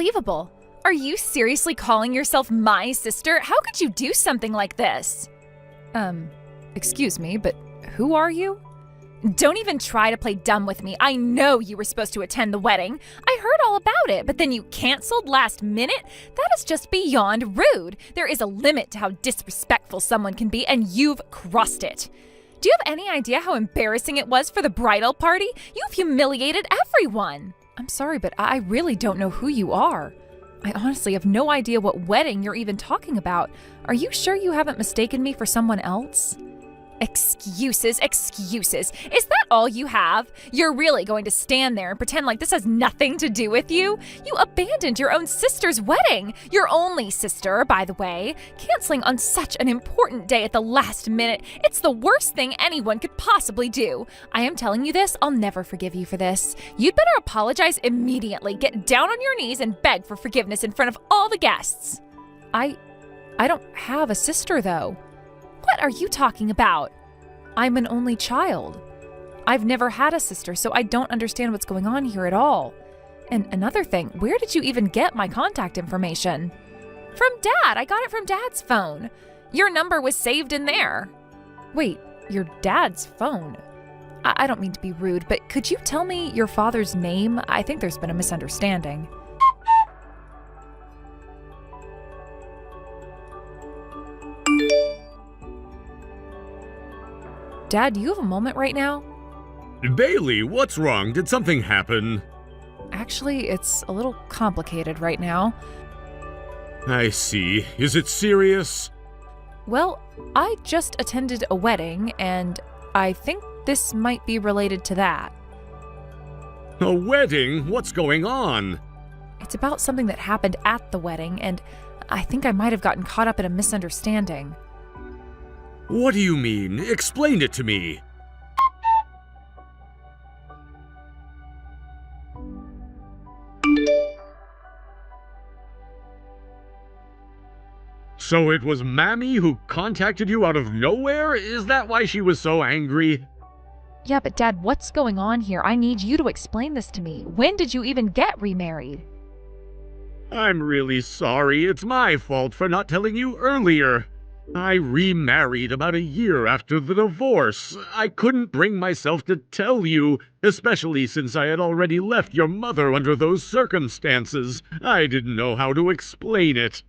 Unbelievable. Are you seriously calling yourself my sister? How could you do something like this? Excuse me, but who are you? Don't even try to play dumb with me. I know you were supposed to attend the wedding. I heard all about it, but then you canceled last minute? That is just beyond rude. There is a limit to how disrespectful someone can be, and you've crossed it. Do you have any idea how embarrassing it was for the bridal party? You've humiliated everyone. I'm sorry, but I really don't know who you are. I honestly have no idea what wedding you're even talking about. Are you sure you haven't mistaken me for someone else? Excuses. Is that all you have? You're really going to stand there and pretend like this has nothing to do with you? You abandoned your own sister's wedding. Your only sister, by the way. Canceling on such an important day at the last minute. It's the worst thing anyone could possibly do. I am telling you this, I'll never forgive you for this. You'd better apologize immediately. Get down on your knees and beg for forgiveness in front of all the guests. I don't have a sister, though. What are you talking about? I'm an only child. I've never had a sister, so I don't understand what's going on here at all. And another thing, where did you even get my contact information? From Dad. I got it from Dad's phone. Your number was saved in there. Wait, your dad's phone? I don't mean to be rude, but could you tell me your father's name? I think there's been a misunderstanding. Dad, do you have a moment right now? Bailey, what's wrong? Did something happen? Actually, it's a little complicated right now. I see. Is it serious? Well, I just attended a wedding, and I think this might be related to that. A wedding? What's going on? It's about something that happened at the wedding, and I think I might have gotten caught up in a misunderstanding. What do you mean? Explain it to me. So it was Mammy who contacted you out of nowhere? Is that why she was so angry? Yeah, but Dad, what's going on here? I need you to explain this to me. When did you even get remarried? I'm really sorry. It's my fault for not telling you earlier. I remarried about a year after the divorce. I couldn't bring myself to tell you, especially since I had already left your mother under those circumstances. I didn't know how to explain it.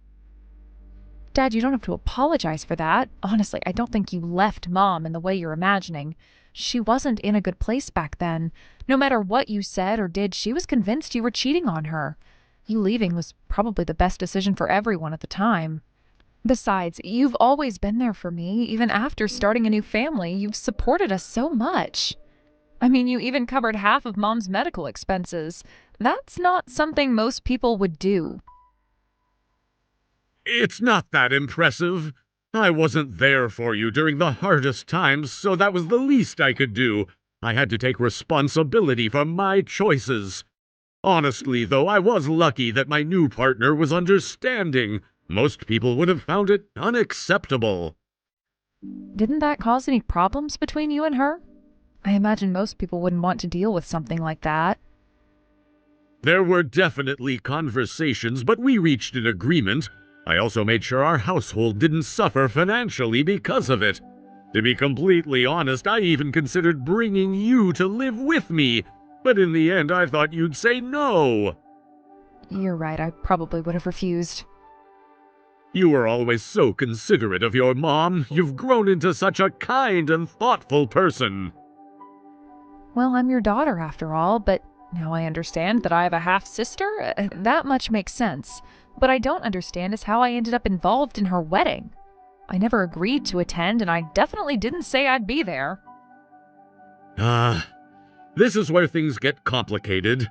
Dad, you don't have to apologize for that. Honestly, I don't think you left Mom in the way you're imagining. She wasn't in a good place back then. No matter what you said or did, she was convinced you were cheating on her. You leaving was probably the best decision for everyone at the time. Besides, you've always been there for me. Even after starting a new family, you've supported us so much. I mean, you even covered half of Mom's medical expenses. That's not something most people would do. It's not that impressive. I wasn't there for you during the hardest times, so that was the least I could do. I had to take responsibility for my choices. Honestly, though, I was lucky that my new partner was understanding. Most people would have found it unacceptable. Didn't that cause any problems between you and her? I imagine most people wouldn't want to deal with something like that. There were definitely conversations, but we reached an agreement. I also made sure our household didn't suffer financially because of it. To be completely honest, I even considered bringing you to live with me, but in the end I thought you'd say no. You're right, I probably would have refused. You were always so considerate of your mom. You've grown into such a kind and thoughtful person. Well, I'm your daughter after all, but now I understand that I have a half-sister. That much makes sense. What I don't understand is how I ended up involved in her wedding. I never agreed to attend, and I definitely didn't say I'd be there. This is where things get complicated.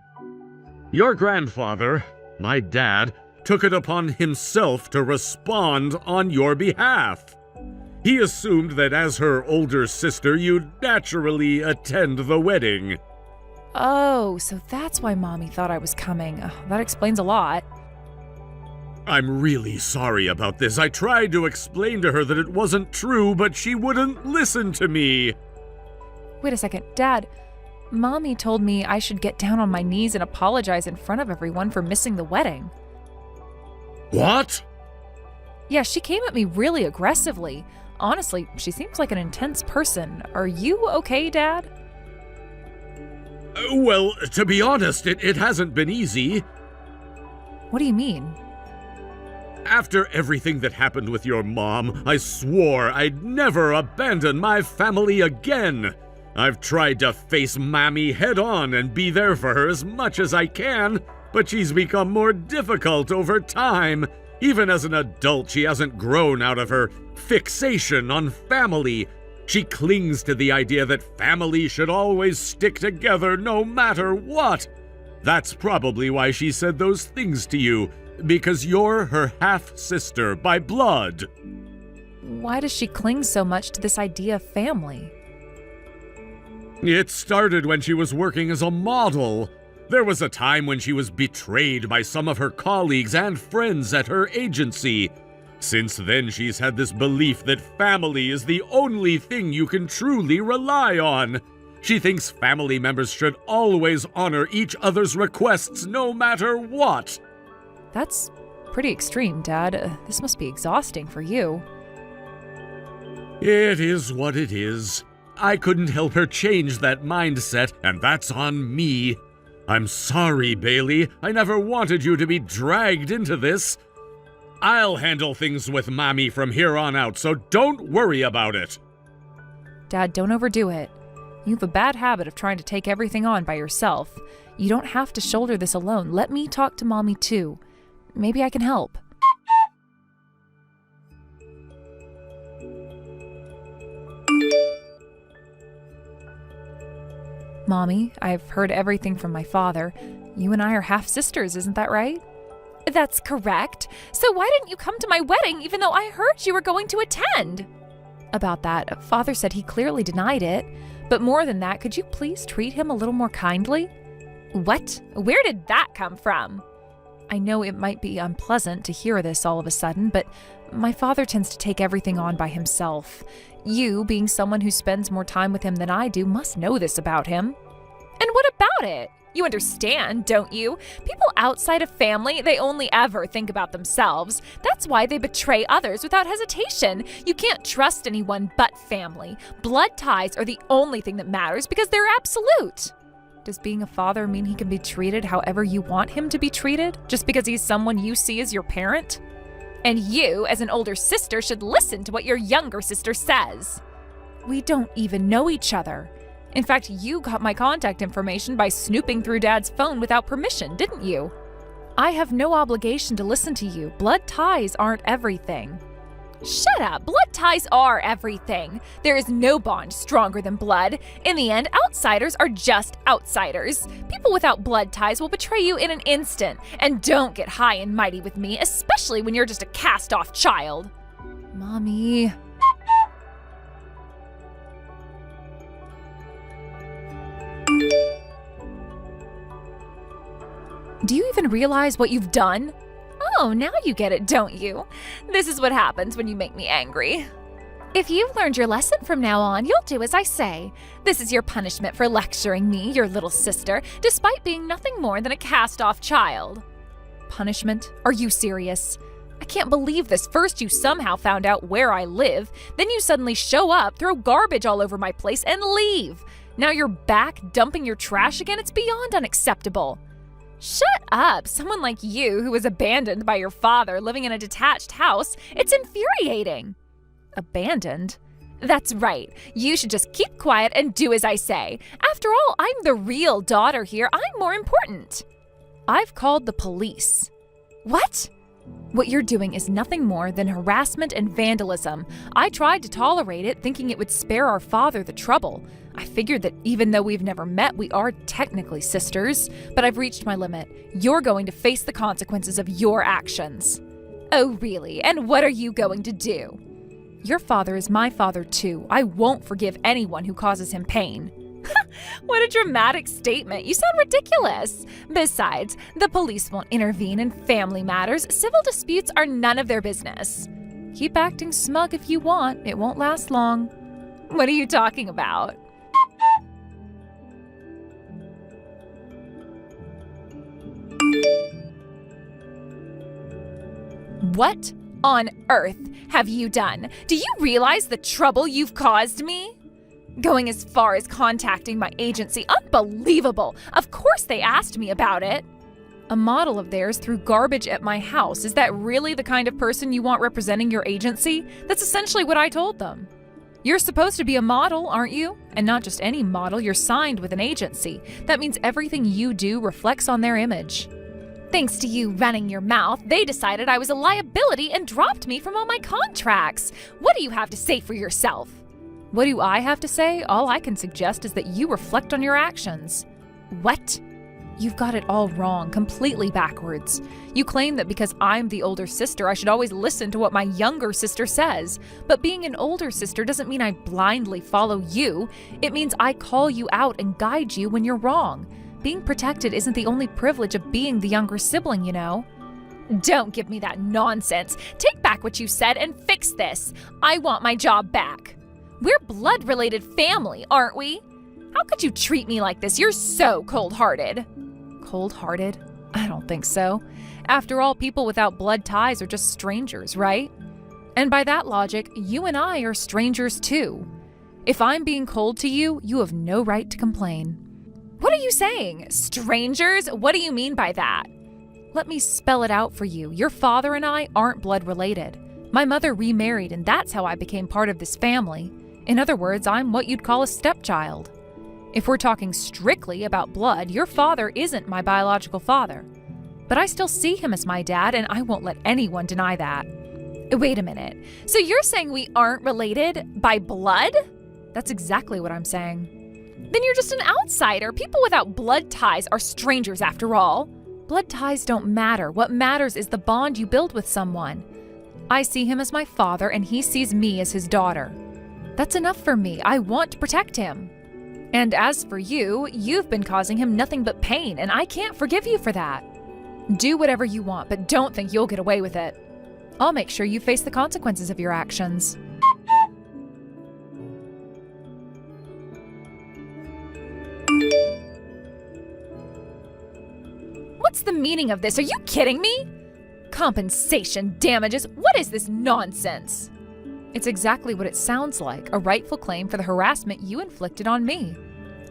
Your grandfather, my dad, took it upon himself to respond on your behalf. He assumed that as her older sister, you'd naturally attend the wedding. Oh, so that's why Mommy thought I was coming. That explains a lot. I'm really sorry about this. I tried to explain to her that it wasn't true, but she wouldn't listen to me. Wait a second, Dad. Mommy told me I should get down on my knees and apologize in front of everyone for missing the wedding. What? Yeah, she came at me really aggressively. Honestly, she seems like an intense person. Are you okay, Dad? Well, to be honest, it hasn't been easy. What do you mean? After everything that happened with your mom, I swore I'd never abandon my family again. I've tried to face Mammy head on and be there for her as much as I can, but she's become more difficult over time. Even as an adult, she hasn't grown out of her fixation on family. She clings to the idea that family should always stick together no matter what. That's probably why she said those things to you, because you're her half-sister by blood. Why does she cling so much to this idea of family? It started when she was working as a model. There was a time when she was betrayed by some of her colleagues and friends at her agency. Since then, she's had this belief that family is the only thing you can truly rely on. She thinks family members should always honor each other's requests no matter what. That's pretty extreme, Dad. This must be exhausting for you. It is what it is. I couldn't help her change that mindset, and that's on me. I'm sorry, Bailey. I never wanted you to be dragged into this. I'll handle things with Mommy from here on out, so don't worry about it. Dad, don't overdo it. You have a bad habit of trying to take everything on by yourself. You don't have to shoulder this alone. Let me talk to Mommy too. Maybe I can help. Mommy, I've heard everything from my father. You and I are half-sisters, isn't that right? That's correct. So why didn't you come to my wedding even though I heard you were going to attend? About that, Father said he clearly denied it. But more than that, could you please treat him a little more kindly? What? Where did that come from? I know it might be unpleasant to hear this all of a sudden, but my father tends to take everything on by himself. You, being someone who spends more time with him than I do, must know this about him. And what about it? You understand, don't you? People outside of family, they only ever think about themselves. That's why they betray others without hesitation. You can't trust anyone but family. Blood ties are the only thing that matters because they're absolute. Does being a father mean he can be treated however you want him to be treated, just because he's someone you see as your parent? And you, as an older sister, should listen to what your younger sister says. We don't even know each other. In fact, you got my contact information by snooping through Dad's phone without permission, didn't you? I have no obligation to listen to you. Blood ties aren't everything. Shut up! Blood ties are everything. There is no bond stronger than blood. In the end, outsiders are just outsiders. People without blood ties will betray you in an instant. And don't get high and mighty with me, especially when you're just a cast-off child. Mommy. Do you even realize what you've done? Oh, now you get it, don't you? This is what happens when you make me angry. If you've learned your lesson from now on, you'll do as I say. This is your punishment for lecturing me, your little sister, despite being nothing more than a cast-off child. Punishment? Are you serious? I can't believe this. First, you somehow found out where I live. Then you suddenly show up, throw garbage all over my place, and leave. Now you're back, dumping your trash again? It's beyond unacceptable. Shut up! Someone like you, who was abandoned by your father, living in a detached house, it's infuriating. Abandoned? That's right. You should just keep quiet and do as I say. After all, I'm the real daughter here. I'm more important. I've called the police. What? What you're doing is nothing more than harassment and vandalism. I tried to tolerate it, thinking it would spare our father the trouble. I figured that even though we've never met, we are technically sisters, but I've reached my limit. You're going to face the consequences of your actions. Oh, really? And what are you going to do? Your father is my father, too. I won't forgive anyone who causes him pain. What a dramatic statement. You sound ridiculous. Besides, the police won't intervene in family matters. Civil disputes are none of their business. Keep acting smug if you want. It won't last long. What are you talking about? What on earth have you done? Do you realize the trouble you've caused me? Going as far as contacting my agency. Unbelievable! Of course they asked me about it. A model of theirs threw garbage at my house. Is that really the kind of person you want representing your agency? That's essentially what I told them. You're supposed to be a model, aren't you? And not just any model, you're signed with an agency. That means everything you do reflects on their image. Thanks to you running your mouth, they decided I was a liability and dropped me from all my contracts. What do you have to say for yourself? What do I have to say? All I can suggest is that you reflect on your actions. What? You've got it all wrong, completely backwards. You claim that because I'm the older sister, I should always listen to what my younger sister says. But being an older sister doesn't mean I blindly follow you. It means I call you out and guide you when you're wrong. Being protected isn't the only privilege of being the younger sibling, you know. Don't give me that nonsense. Take back what you said and fix this. I want my job back. We're blood-related family, aren't we? How could you treat me like this? You're so cold-hearted. Cold-hearted? I don't think so. After all, people without blood ties are just strangers, right? And by that logic, you and I are strangers too. If I'm being cold to you, you have no right to complain. What are you saying? Strangers? What do you mean by that? Let me spell it out for you. Your father and I aren't blood-related. My mother remarried, and that's how I became part of this family. In other words, I'm what you'd call a stepchild. If we're talking strictly about blood, your father isn't my biological father. But I still see him as my dad, and I won't let anyone deny that. Wait a minute. So you're saying we aren't related by blood? That's exactly what I'm saying. Then you're just an outsider. People without blood ties are strangers after all. Blood ties don't matter. What matters is the bond you build with someone. I see him as my father, and he sees me as his daughter. That's enough for me. I want to protect him. And as for you, you've been causing him nothing but pain, and I can't forgive you for that. Do whatever you want, but don't think you'll get away with it. I'll make sure you face the consequences of your actions. What's the meaning of this? Are you kidding me? Compensation, damages, what is this nonsense? It's exactly what it sounds like, a rightful claim for the harassment you inflicted on me.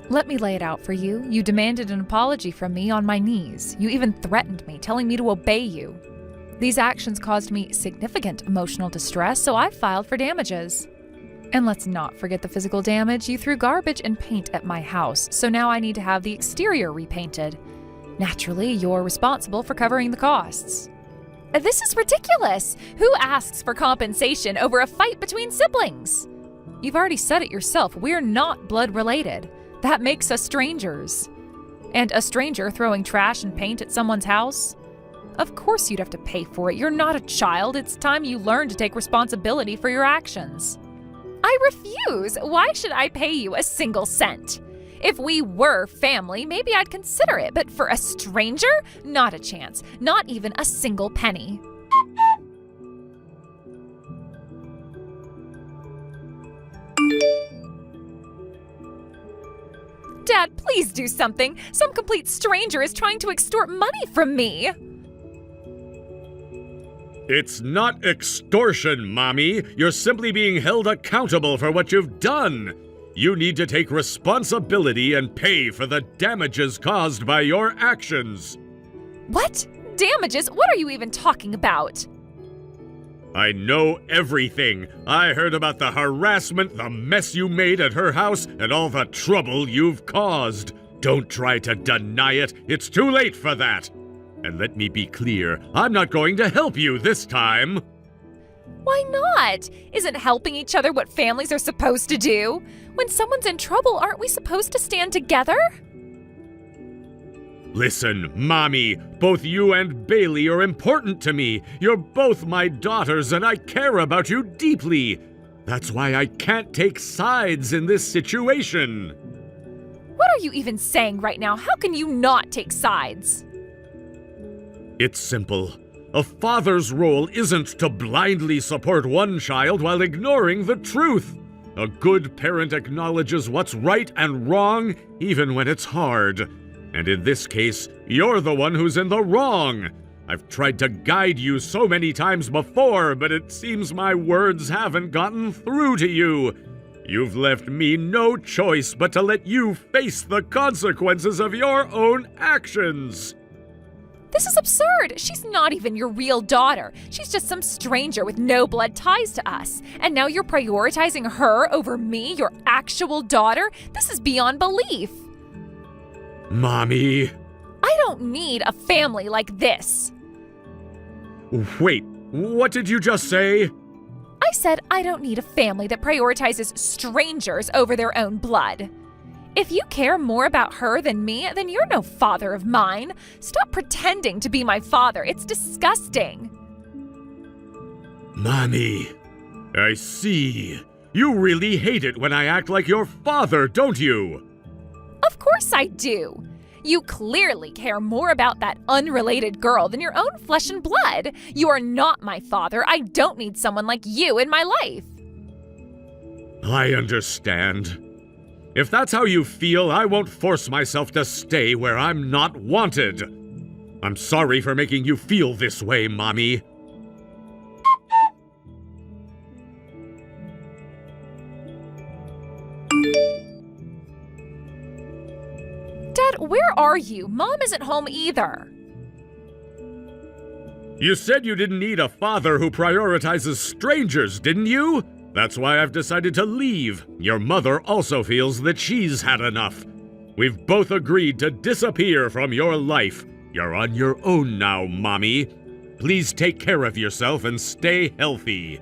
Let me lay it out for you. You demanded an apology from me on my knees. You even threatened me, telling me to obey you. These actions caused me significant emotional distress, so I filed for damages. And let's not forget the physical damage. You threw garbage and paint at my house, so now I need to have the exterior repainted. Naturally, you're responsible for covering the costs. This is ridiculous! Who asks for compensation over a fight between siblings? You've already said it yourself, we're not blood related. That makes us strangers. And a stranger throwing trash and paint at someone's house? Of course you'd have to pay for it. You're not a child. It's time you learn to take responsibility for your actions. I refuse! Why should I pay you a single cent? If we were family, maybe I'd consider it, but for a stranger? Not a chance. Not even a single penny. Dad, please do something. Some complete stranger is trying to extort money from me. It's not extortion, Mommy. You're simply being held accountable for what you've done. You need to take responsibility and pay for the damages caused by your actions. What? Damages? What are you even talking about? I know everything. I heard about the harassment, the mess you made at her house, and all the trouble you've caused. Don't try to deny it. It's too late for that. And let me be clear, I'm not going to help you this time. Why not? Isn't helping each other what families are supposed to do? When someone's in trouble, aren't we supposed to stand together? Listen, Mommy, both you and Bailey are important to me. You're both my daughters, and I care about you deeply. That's why I can't take sides in this situation. What are you even saying right now? How can you not take sides? It's simple. A father's role isn't to blindly support one child while ignoring the truth. A good parent acknowledges what's right and wrong, even when it's hard. And in this case, you're the one who's in the wrong. I've tried to guide you so many times before, but it seems my words haven't gotten through to you. You've left me no choice but to let you face the consequences of your own actions. This is absurd. She's not even your real daughter. She's just some stranger with no blood ties to us. And now you're prioritizing her over me, your actual daughter? This is beyond belief. Mommy. I don't need a family like this. Wait, what did you just say? I said I don't need a family that prioritizes strangers over their own blood. If you care more about her than me, then you're no father of mine. Stop pretending to be my father. It's disgusting. Mommy, I see. You really hate it when I act like your father, don't you? Of course I do. You clearly care more about that unrelated girl than your own flesh and blood. You are not my father. I don't need someone like you in my life. I understand. If that's how you feel, I won't force myself to stay where I'm not wanted. I'm sorry for making you feel this way, Mommy. Dad, where are you? Mom isn't home either. You said you didn't need a father who prioritizes strangers, didn't you? That's why I've decided to leave. Your mother also feels that she's had enough. We've both agreed to disappear from your life. You're on your own now, Mommy. Please take care of yourself and stay healthy.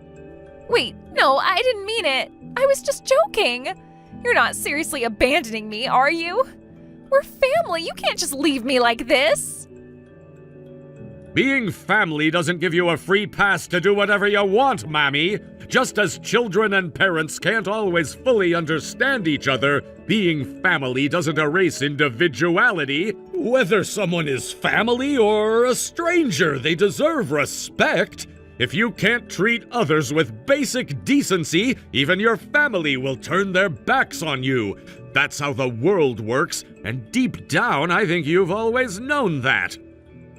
Wait, no, I didn't mean it. I was just joking. You're not seriously abandoning me, are you? We're family. You can't just leave me like this. Being family doesn't give you a free pass to do whatever you want, Mommy. Just as children and parents can't always fully understand each other, being family doesn't erase individuality. Whether someone is family or a stranger, they deserve respect. If you can't treat others with basic decency, even your family will turn their backs on you. That's how the world works, and deep down, I think you've always known that.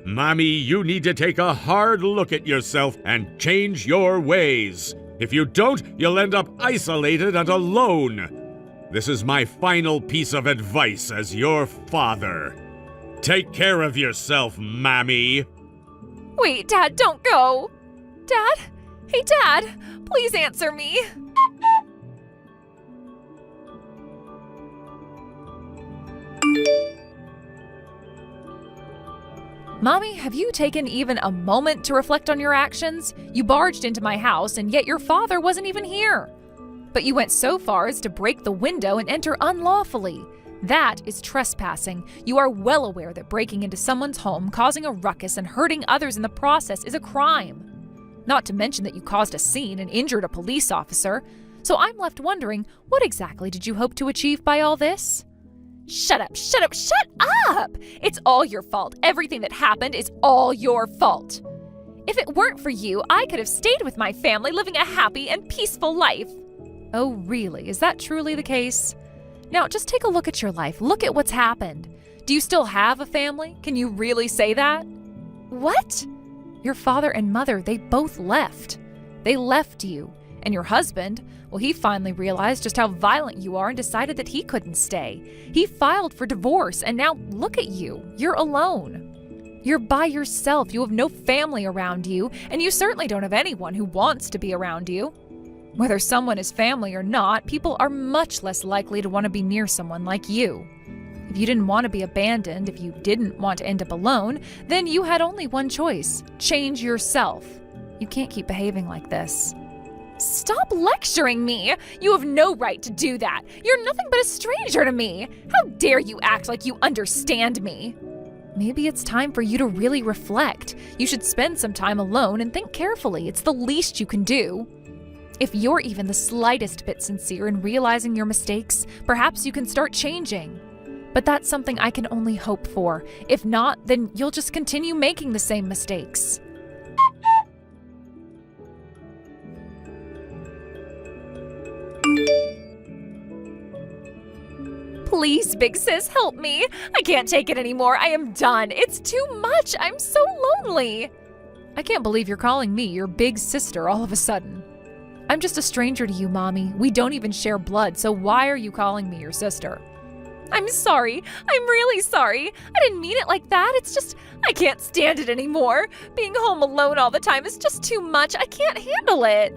Mommy, you need to take a hard look at yourself and change your ways. If you don't, you'll end up isolated and alone. This is my final piece of advice as your father. Take care of yourself, Mommy. Wait, Dad, don't go. Dad? Hey, Dad, please answer me. Mommy, have you taken even a moment to reflect on your actions? You barged into my house, and yet your father wasn't even here. But you went so far as to break the window and enter unlawfully. That is trespassing. You are well aware that breaking into someone's home, causing a ruckus, and hurting others in the process is a crime. Not to mention that you caused a scene and injured a police officer. So I'm left wondering, what exactly did you hope to achieve by all this? Shut up, shut up, shut up! It's all your fault. Everything that happened is all your fault. If it weren't for you, I could have stayed with my family living a happy and peaceful life. Oh, really? Is that truly the case? Now, just take a look at your life. Look at what's happened. Do you still have a family? Can you really say that? What? Your father and mother, they both left. They left you. And your husband, well, he finally realized just how violent you are and decided that he couldn't stay. He filed for divorce, and now look at you. You're alone. You're by yourself. You have no family around you, and you certainly don't have anyone who wants to be around you. Whether someone is family or not, people are much less likely to want to be near someone like you. If you didn't want to be abandoned, if you didn't want to end up alone, then you had only one choice: change yourself. You can't keep behaving like this. Stop lecturing me! You have no right to do that. You're nothing but a stranger to me. How dare you act like you understand me? Maybe it's time for you to really reflect. You should spend some time alone and think carefully. It's the least you can do. If you're even the slightest bit sincere in realizing your mistakes, perhaps you can start changing. But that's something I can only hope for. If not, then you'll just continue making the same mistakes. Please, big sis, help me. I can't take it anymore. I am done. It's too much. I'm so lonely. I can't believe you're calling me your big sister all of a sudden. I'm just a stranger to you, Mommy. We don't even share blood, so why are you calling me your sister? I'm sorry. I'm really sorry. I didn't mean it like that. It's just, I can't stand it anymore. Being home alone all the time is just too much. I can't handle it.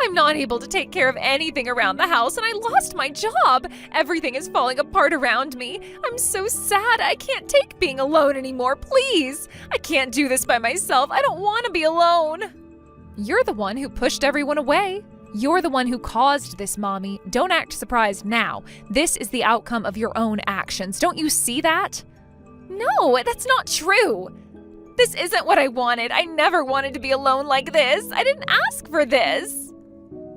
I'm not able to take care of anything around the house, and I lost my job. Everything is falling apart around me. I'm so sad. I can't take being alone anymore. Please. I can't do this by myself. I don't want to be alone. You're the one who pushed everyone away. You're the one who caused this, Mommy. Don't act surprised now. This is the outcome of your own actions. Don't you see that? No, that's not true. This isn't what I wanted. I never wanted to be alone like this. I didn't ask for this.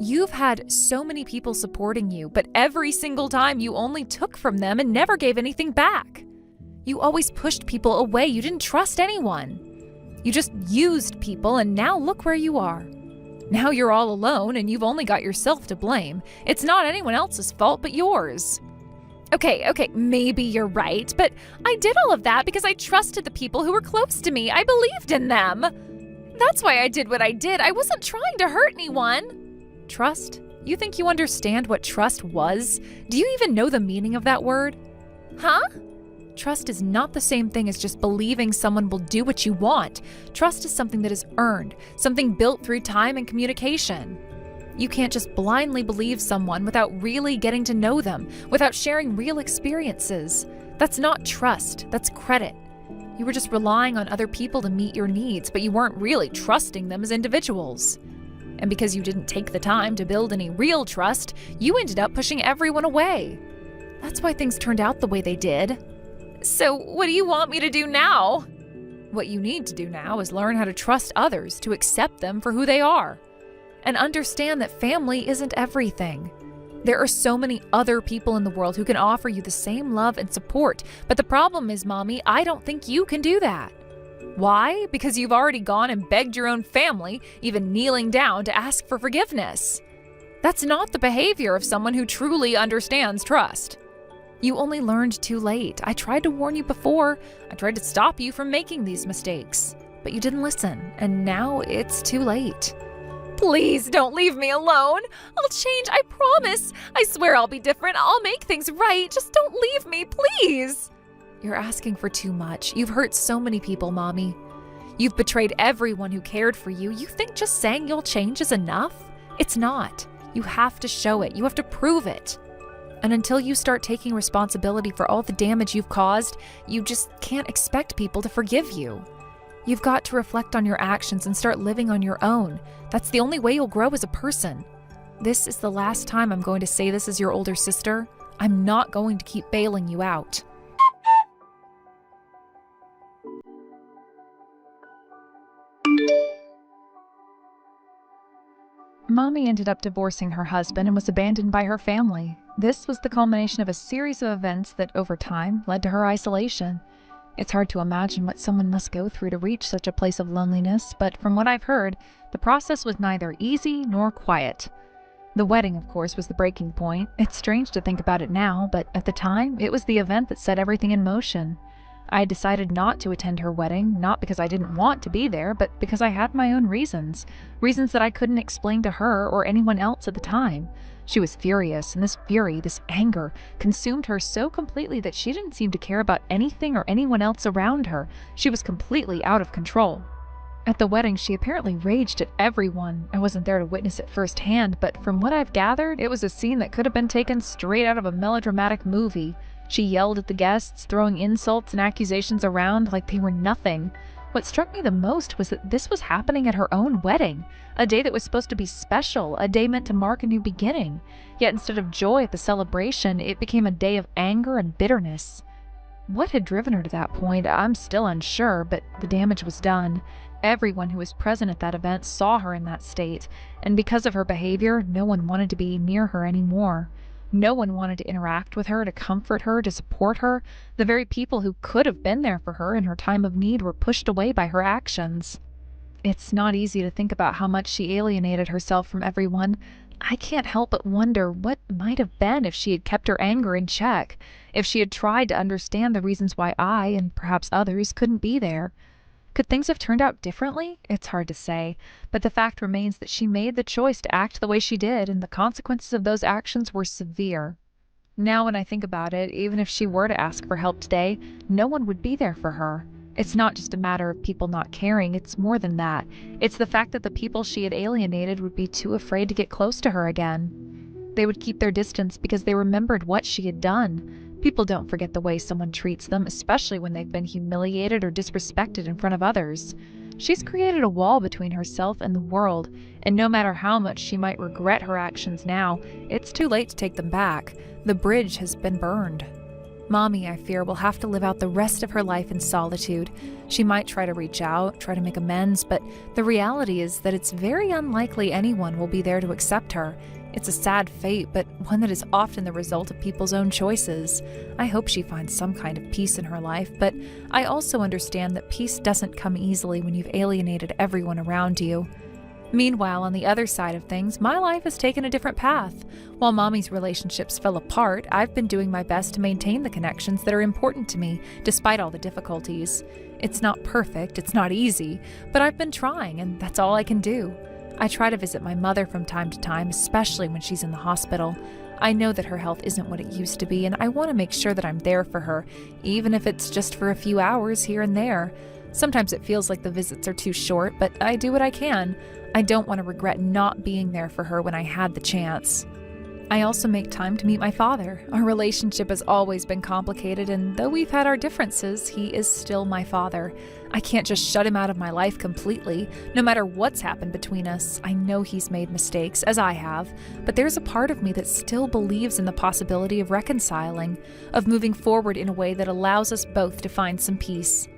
You've had so many people supporting you, but every single time you only took from them and never gave anything back. You always pushed people away. You didn't trust anyone. You just used people, and now look where you are. Now you're all alone, and you've only got yourself to blame. It's not anyone else's fault but yours. Okay, maybe you're right, but I did all of that because I trusted the people who were close to me. I believed in them. That's why I did what I did. I wasn't trying to hurt anyone. Trust? You think you understand what trust was? Do you even know the meaning of that word? Huh? Trust is not the same thing as just believing someone will do what you want. Trust is something that is earned, something built through time and communication. You can't just blindly believe someone without really getting to know them, without sharing real experiences. That's not trust, that's credit. You were just relying on other people to meet your needs, but you weren't really trusting them as individuals. And because you didn't take the time to build any real trust, you ended up pushing everyone away. That's why things turned out the way they did. So what do you want me to do now? What you need to do now is learn how to trust others, to accept them for who they are, and understand that family isn't everything. There are so many other people in the world who can offer you the same love and support, but the problem is, Mommy, I don't think you can do that. Why? Because you've already gone and begged your own family, even kneeling down to ask for forgiveness. That's not the behavior of someone who truly understands trust. You only learned too late. I tried to warn you before. I tried to stop you from making these mistakes, but you didn't listen, and now it's too late. Please don't leave me alone. I'll change, I promise. I swear I'll be different. I'll make things right. Just don't leave me, please. You're asking for too much. You've hurt so many people, Mommy. You've betrayed everyone who cared for you. You think just saying you'll change is enough? It's not. You have to show it. You have to prove it. And until you start taking responsibility for all the damage you've caused, you just can't expect people to forgive you. You've got to reflect on your actions and start living on your own. That's the only way you'll grow as a person. This is the last time I'm going to say this as your older sister. I'm not going to keep bailing you out. Mommy ended up divorcing her husband and was abandoned by her family. This was the culmination of a series of events that, over time, led to her isolation. It's hard to imagine what someone must go through to reach such a place of loneliness, but from what I've heard, the process was neither easy nor quiet. The wedding, of course, was the breaking point. It's strange to think about it now, but at the time, it was the event that set everything in motion. I had decided not to attend her wedding, not because I didn't want to be there, but because I had my own reasons. Reasons that I couldn't explain to her or anyone else at the time. She was furious, and this fury, this anger, consumed her so completely that she didn't seem to care about anything or anyone else around her. She was completely out of control. At the wedding, she apparently raged at everyone. I wasn't there to witness it firsthand, but from what I've gathered, it was a scene that could have been taken straight out of a melodramatic movie. She yelled at the guests, throwing insults and accusations around like they were nothing. What struck me the most was that this was happening at her own wedding, a day that was supposed to be special, a day meant to mark a new beginning. Yet instead of joy at the celebration, it became a day of anger and bitterness. What had driven her to that point, I'm still unsure, but the damage was done. Everyone who was present at that event saw her in that state, and because of her behavior, no one wanted to be near her anymore. No one wanted to interact with her, to comfort her, to support her. The very people who could have been there for her in her time of need were pushed away by her actions. It's not easy to think about how much she alienated herself from everyone. I can't help but wonder what might have been if she had kept her anger in check, if she had tried to understand the reasons why I, and perhaps others, couldn't be there. Could things have turned out differently? It's hard to say, but the fact remains that she made the choice to act the way she did, and the consequences of those actions were severe. Now when I think about it, even if she were to ask for help today, no one would be there for her. It's not just a matter of people not caring, it's more than that. It's the fact that the people she had alienated would be too afraid to get close to her again. They would keep their distance because they remembered what she had done. People don't forget the way someone treats them, especially when they've been humiliated or disrespected in front of others. She's created a wall between herself and the world, and no matter how much she might regret her actions now, it's too late to take them back. The bridge has been burned. Mommy, I fear, will have to live out the rest of her life in solitude. She might try to reach out, try to make amends, but the reality is that it's very unlikely anyone will be there to accept her. It's a sad fate, but one that is often the result of people's own choices. I hope she finds some kind of peace in her life, but I also understand that peace doesn't come easily when you've alienated everyone around you. Meanwhile, on the other side of things, my life has taken a different path. While Mommy's relationships fell apart, I've been doing my best to maintain the connections that are important to me, despite all the difficulties. It's not perfect, it's not easy, but I've been trying, and that's all I can do. I try to visit my mother from time to time, especially when she's in the hospital. I know that her health isn't what it used to be, and I want to make sure that I'm there for her, even if it's just for a few hours here and there. Sometimes it feels like the visits are too short, but I do what I can. I don't want to regret not being there for her when I had the chance. I also make time to meet my father. Our relationship has always been complicated, and though we've had our differences, he is still my father. I can't just shut him out of my life completely. No matter what's happened between us, I know he's made mistakes, as I have, but there's a part of me that still believes in the possibility of reconciling, of moving forward in a way that allows us both to find some peace.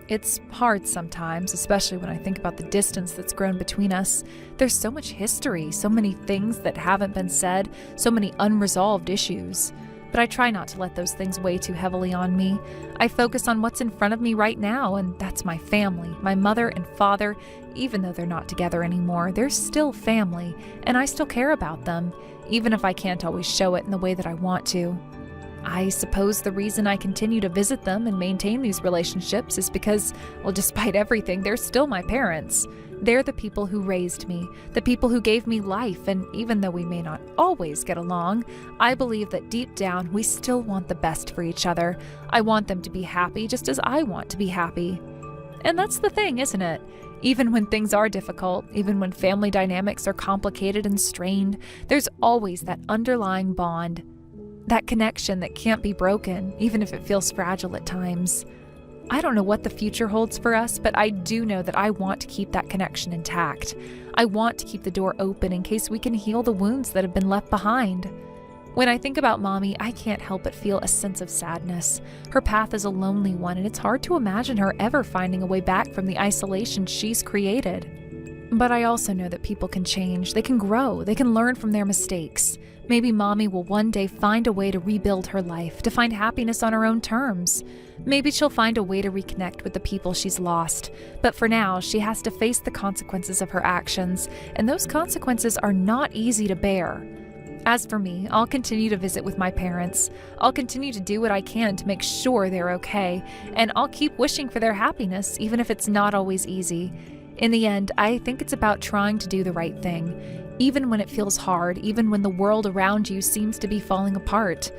It's hard sometimes, especially when I think about the distance that's grown between us. There's so much history, so many things that haven't been said, so many unresolved issues. But I try not to let those things weigh too heavily on me. I focus on what's in front of me right now, and that's my family, my mother and father. Even though they're not together anymore, they're still family, and I still care about them, even if I can't always show it in the way that I want to. I suppose the reason I continue to visit them and maintain these relationships is because, well, despite everything, they're still my parents. They're the people who raised me, the people who gave me life, and even though we may not always get along, I believe that deep down we still want the best for each other. I want them to be happy just as I want to be happy. And that's the thing, isn't it? Even when things are difficult, even when family dynamics are complicated and strained, there's always that underlying bond. That connection that can't be broken, even if it feels fragile at times. I don't know what the future holds for us, but I do know that I want to keep that connection intact. I want to keep the door open in case we can heal the wounds that have been left behind. When I think about Mommy, I can't help but feel a sense of sadness. Her path is a lonely one, and it's hard to imagine her ever finding a way back from the isolation she's created. But I also know that people can change, they can grow, they can learn from their mistakes. Maybe Mommy will one day find a way to rebuild her life, to find happiness on her own terms. Maybe she'll find a way to reconnect with the people she's lost. But for now, she has to face the consequences of her actions, and those consequences are not easy to bear. As for me, I'll continue to visit with my parents. I'll continue to do what I can to make sure they're okay, and I'll keep wishing for their happiness, even if it's not always easy. In the end, I think it's about trying to do the right thing. Even when it feels hard, even when the world around you seems to be falling apart.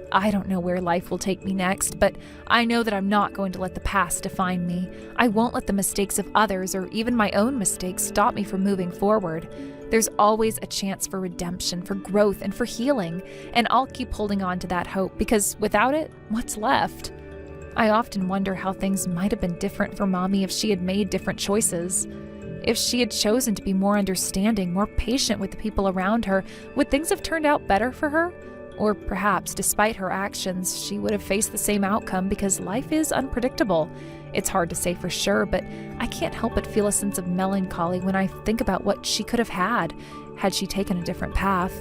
I don't know where life will take me next, but I know that I'm not going to let the past define me. I won't let the mistakes of others or even my own mistakes stop me from moving forward. There's always a chance for redemption, for growth, and for healing, and I'll keep holding on to that hope because without it, what's left? I often wonder how things might have been different for Mommy if she had made different choices. If she had chosen to be more understanding, more patient with the people around her, would things have turned out better for her? Or perhaps, despite her actions, she would have faced the same outcome because life is unpredictable. It's hard to say for sure, but I can't help but feel a sense of melancholy when I think about what she could have had she taken a different path.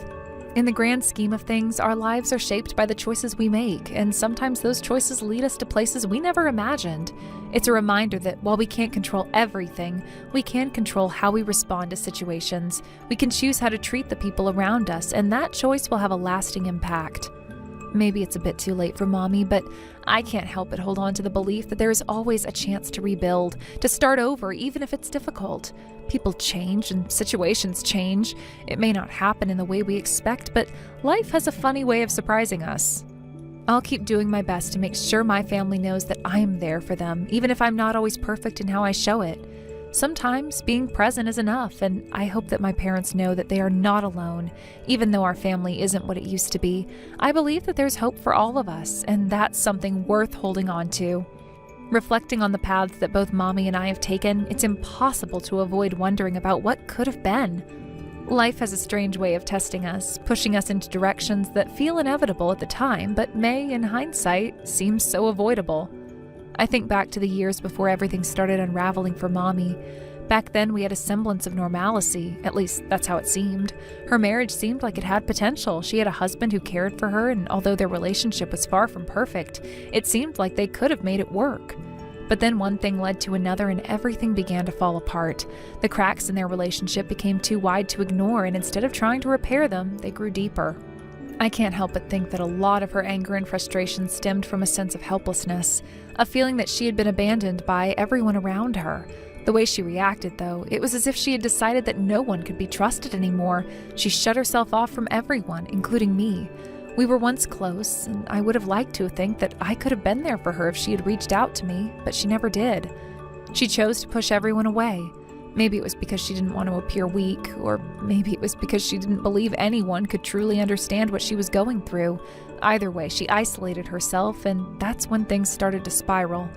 In the grand scheme of things, our lives are shaped by the choices we make, and sometimes those choices lead us to places we never imagined. It's a reminder that while we can't control everything, we can control how we respond to situations. We can choose how to treat the people around us, and that choice will have a lasting impact. Maybe it's a bit too late for Mommy, but I can't help but hold on to the belief that there is always a chance to rebuild, to start over, even if it's difficult. People change and situations change. It may not happen in the way we expect, but life has a funny way of surprising us. I'll keep doing my best to make sure my family knows that I am there for them, even if I'm not always perfect in how I show it. Sometimes being present is enough, and I hope that my parents know that they are not alone. Even though our family isn't what it used to be, I believe that there's hope for all of us, and that's something worth holding on to. Reflecting on the paths that both Mommy and I have taken, it's impossible to avoid wondering about what could have been. Life has a strange way of testing us, pushing us into directions that feel inevitable at the time, but may, in hindsight, seem so avoidable. I think back to the years before everything started unraveling for Mommy. Back then, we had a semblance of normalcy. At least, that's how it seemed. Her marriage seemed like it had potential. She had a husband who cared for her, and although their relationship was far from perfect, it seemed like they could have made it work. But then one thing led to another, and everything began to fall apart. The cracks in their relationship became too wide to ignore, and instead of trying to repair them, they grew deeper. I can't help but think that a lot of her anger and frustration stemmed from a sense of helplessness, a feeling that she had been abandoned by everyone around her. The way she reacted, though, it was as if she had decided that no one could be trusted anymore. She shut herself off from everyone, including me. We were once close, and I would have liked to think that I could have been there for her if she had reached out to me, but she never did. She chose to push everyone away. Maybe it was because she didn't want to appear weak, or maybe it was because she didn't believe anyone could truly understand what she was going through. Either way, she isolated herself, and that's when things started to spiral.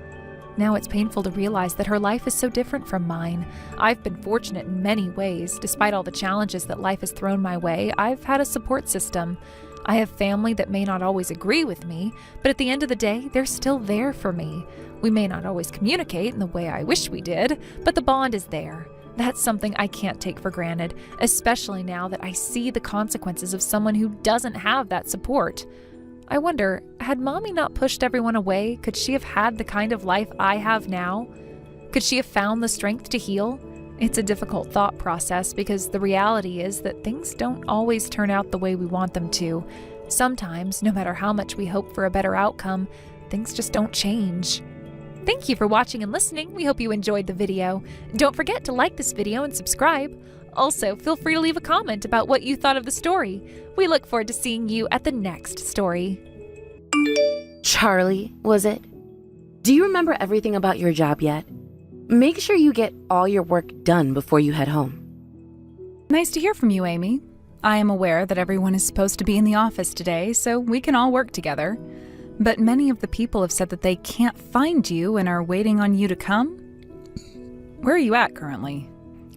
Now it's painful to realize that her life is so different from mine. I've been fortunate in many ways. Despite all the challenges that life has thrown my way, I've had a support system. I have family that may not always agree with me, but at the end of the day, they're still there for me. We may not always communicate in the way I wish we did, but the bond is there. That's something I can't take for granted, especially now that I see the consequences of someone who doesn't have that support. I wonder, had Mommy not pushed everyone away, could she have had the kind of life I have now? Could she have found the strength to heal? It's a difficult thought process because the reality is that things don't always turn out the way we want them to. Sometimes, no matter how much we hope for a better outcome, things just don't change. Thank you for watching and listening. We hope you enjoyed the video. Don't forget to like this video and subscribe. Also, feel free to leave a comment about what you thought of the story. We look forward to seeing you at the next story. Charlie, was it? Do you remember everything about your job yet? Make sure you get all your work done before you head home. Nice to hear from you, Amy. I am aware that everyone is supposed to be in the office today, so we can all work together. But many of the people have said that they can't find you and are waiting on you to come. Where are you at currently?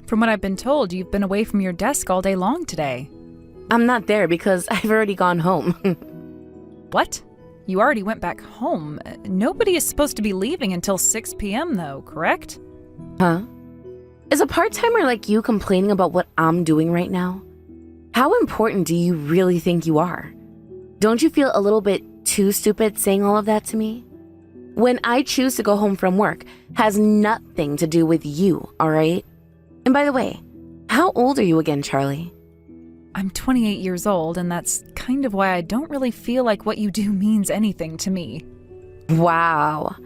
From what I've been told, you've been away from your desk all day long today. I'm not there because I've already gone home. What? You already went back home. Nobody is supposed to be leaving until 6 p.m. though, correct? Huh? Is a part-timer like you complaining about what I'm doing right now? How important do you really think you are? Don't you feel a little bit too stupid saying all of that to me? When I choose to go home from work has nothing to do with you, all right? And by the way, how old are you again, Charlie? I'm 28 years old, and that's kind of why I don't really feel like what you do means anything to me. Wow.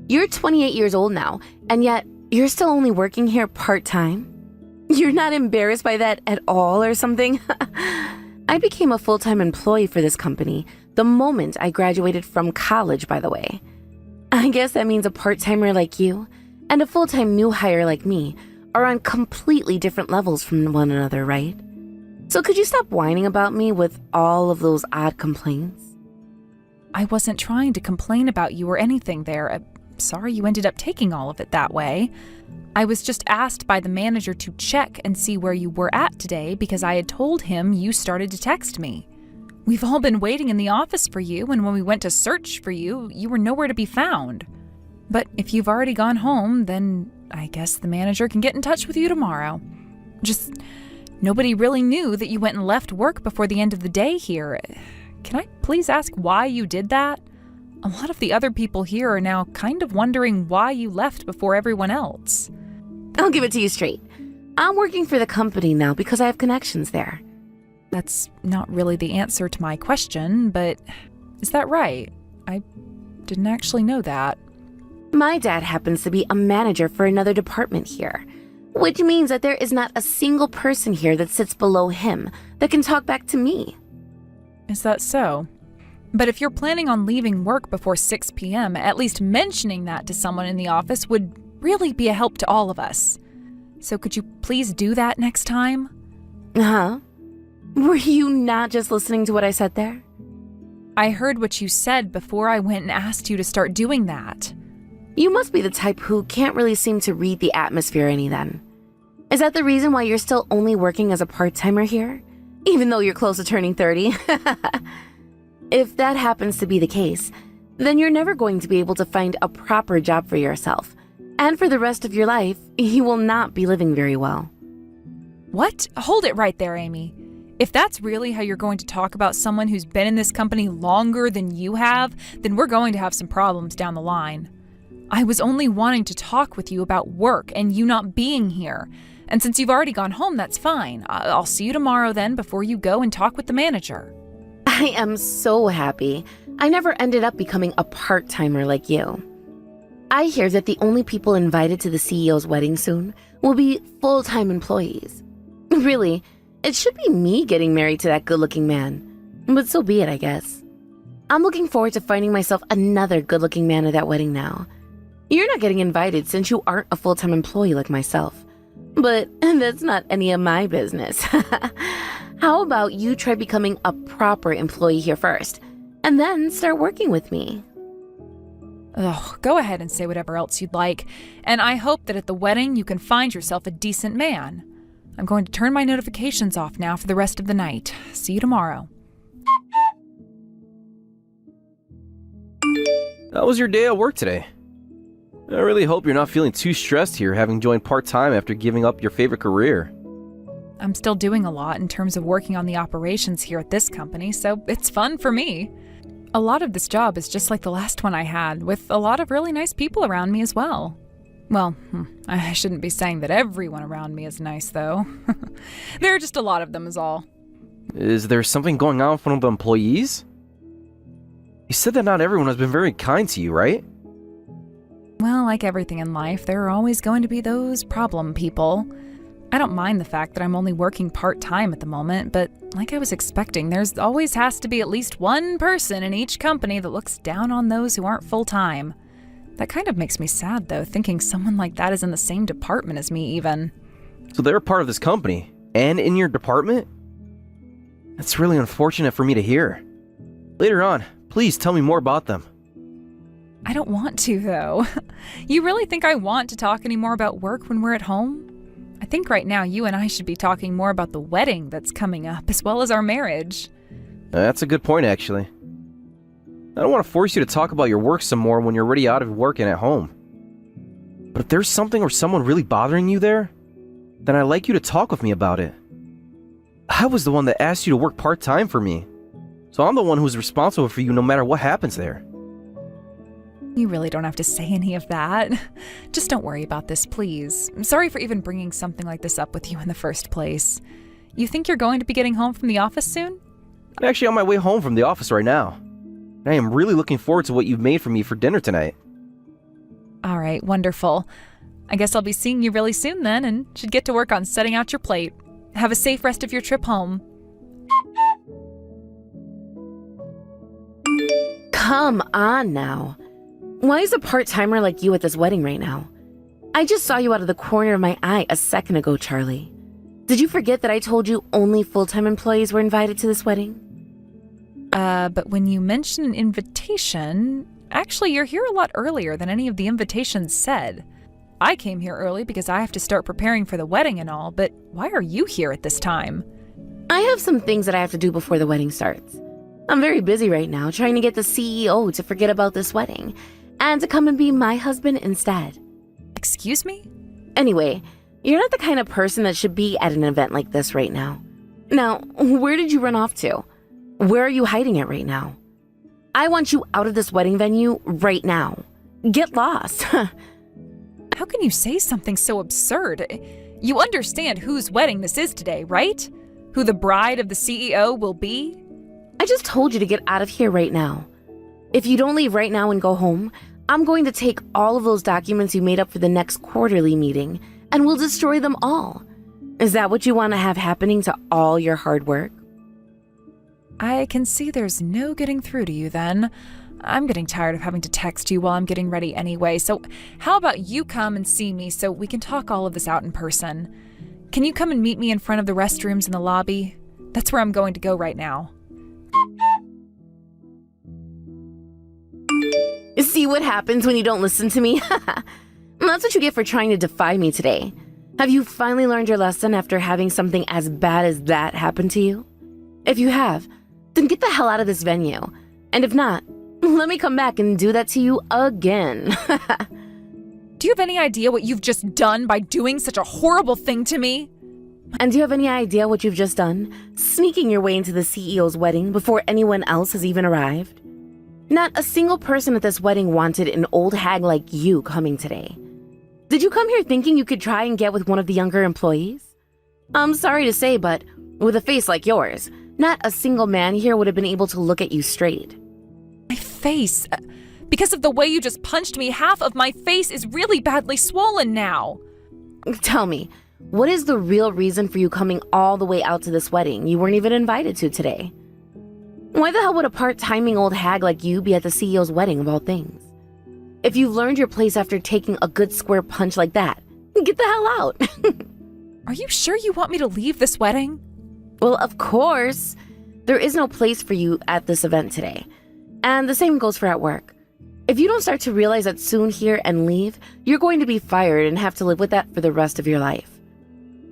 You're 28 years old now, and yet you're still only working here part-time? You're not embarrassed by that at all or something? I became a full-time employee for this company the moment I graduated from college, by the way. I guess that means a part-timer like you and a full-time new hire like me are on completely different levels from one another, right? So could you stop whining about me with all of those odd complaints? I wasn't trying to complain about you or anything there. Sorry you ended up taking all of it that way. I was just asked by the manager to check and see where you were at today because I had told him you started to text me. We've all been waiting in the office for you, and when we went to search for you, you were nowhere to be found. But if you've already gone home, then I guess the manager can get in touch with you tomorrow. Just Nobody really knew that you went and left work before the end of the day here. Can I please ask why you did that? A lot of the other people here are now kind of wondering why you left before everyone else. I'll give it to you straight. I'm working for the company now because I have connections there. That's not really the answer to my question, but is that right? I didn't actually know that. My dad happens to be a manager for another department here, which means that there is not a single person here that sits below him that can talk back to me. Is that so? But if you're planning on leaving work before 6 p.m., at least mentioning that to someone in the office would really be a help to all of us. So could you please do that next time? Huh? Were you not just listening to what I said there? I heard what you said before I went and asked you to start doing that. You must be the type who can't really seem to read the atmosphere any then. Is that the reason why you're still only working as a part-timer here? Even though you're close to turning 30? If that happens to be the case, then you're never going to be able to find a proper job for yourself. And for the rest of your life, you will not be living very well. What? Hold it right there, Amy. If that's really how you're going to talk about someone who's been in this company longer than you have, then we're going to have some problems down the line. I was only wanting to talk with you about work and you not being here. And since you've already gone home, that's fine. I'll see you tomorrow then before you go and talk with the manager. I am so happy I never ended up becoming a part-timer like you. I hear that the only people invited to the CEO's wedding soon will be full-time employees. Really, it should be me getting married to that good-looking man. But so be it, I guess. I'm looking forward to finding myself another good-looking man at that wedding now. You're not getting invited since you aren't a full-time employee like myself. But that's not any of my business. How about you try becoming a proper employee here first, and then start working with me? Ugh, go ahead and say whatever else you'd like, and I hope that at the wedding you can find yourself a decent man. I'm going to turn my notifications off now for the rest of the night. See you tomorrow. How was your day at work today? I really hope you're not feeling too stressed here having joined part-time after giving up your favorite career. I'm still doing a lot in terms of working on the operations here at this company, so it's fun for me. A lot of this job is just like the last one I had, with a lot of really nice people around me as well. Well, I shouldn't be saying that everyone around me is nice, though. There are just a lot of them is all. Is there something going on with one of the employees? You said that not everyone has been very kind to you, right? Well, like everything in life, there are always going to be those problem people. I don't mind the fact that I'm only working part-time at the moment, but like I was expecting, there's always has to be at least one person in each company that looks down on those who aren't full-time. That kind of makes me sad, though, thinking someone like that is in the same department as me, even. So they're a part of this company, and in your department? That's really unfortunate for me to hear. Later on, please tell me more about them. I don't want to, though. You really think I want to talk any more about work when we're at home? I think right now you and I should be talking more about the wedding that's coming up, as well as our marriage. That's a good point, actually. I don't want to force you to talk about your work some more when you're already out of work and at home. But if there's something or someone really bothering you there, then I'd like you to talk with me about it. I was the one that asked you to work part-time for me, so I'm the one who's responsible for you no matter what happens there. You really don't have to say any of that. Just don't worry about this, please. I'm sorry for even bringing something like this up with you in the first place. You think you're going to be getting home from the office soon? I'm actually on my way home from the office right now. And I am really looking forward to what you've made for me for dinner tonight. All right, wonderful. I guess I'll be seeing you really soon then, and should get to work on setting out your plate. Have a safe rest of your trip home. Come on now. Why is a part-timer like you at this wedding right now? I just saw you out of the corner of my eye a second ago, Charlie. Did you forget that I told you only full-time employees were invited to this wedding? But when you mention an invitation, actually you're here a lot earlier than any of the invitations said. I came here early because I have to start preparing for the wedding and all, but why are you here at this time? I have some things that I have to do before the wedding starts. I'm very busy right now trying to get the CEO to forget about this wedding and to come and be my husband instead. Excuse me? Anyway, You're not the kind of person that should be at an event like this right now. Now, where did you run off to? Where are you hiding it right now? I want you out of this wedding venue right now. Get lost. How can you say something so absurd? You understand whose wedding this is today, right? Who the bride of the CEO will be? I just told you to get out of here right now. If you don't leave right now and go home, I'm going to take all of those documents you made up for the next quarterly meeting and we'll destroy them all. Is that what you want to have happening to all your hard work? I can see there's no getting through to you then. I'm getting tired of having to text you while I'm getting ready anyway, so how about you come and see me so we can talk all of this out in person? Can you come and meet me in front of the restrooms in the lobby? That's where I'm going to go right now. See what happens when you don't listen to me? That's what you get for trying to defy me today. Have you finally learned your lesson after having something as bad as that happen to you? If you have, then get the hell out of this venue. And if not, let me come back and do that to you again. Do you have any idea what you've just done by doing such a horrible thing to me? And do you have any idea what you've just done? Sneaking your way into the CEO's wedding before anyone else has even arrived? Not a single person at this wedding wanted an old hag like you coming today. Did you come here thinking you could try and get with one of the younger employees? I'm sorry to say, but with a face like yours, not a single man here would have been able to look at you straight. My face. Because of the way you just punched me, half of my face is really badly swollen now. Tell me, what is the real reason for you coming all the way out to this wedding you weren't even invited to today? Why the hell would a part-timing old hag like you be at the CEO's wedding of all things? If you've learned your place after taking a good square punch like that, get the hell out. Are you sure you want me to leave this wedding? Well, of course. There is no place for you at this event today. And the same goes for at work. If you don't start to realize that soon here and leave, you're going to be fired and have to live with that for the rest of your life.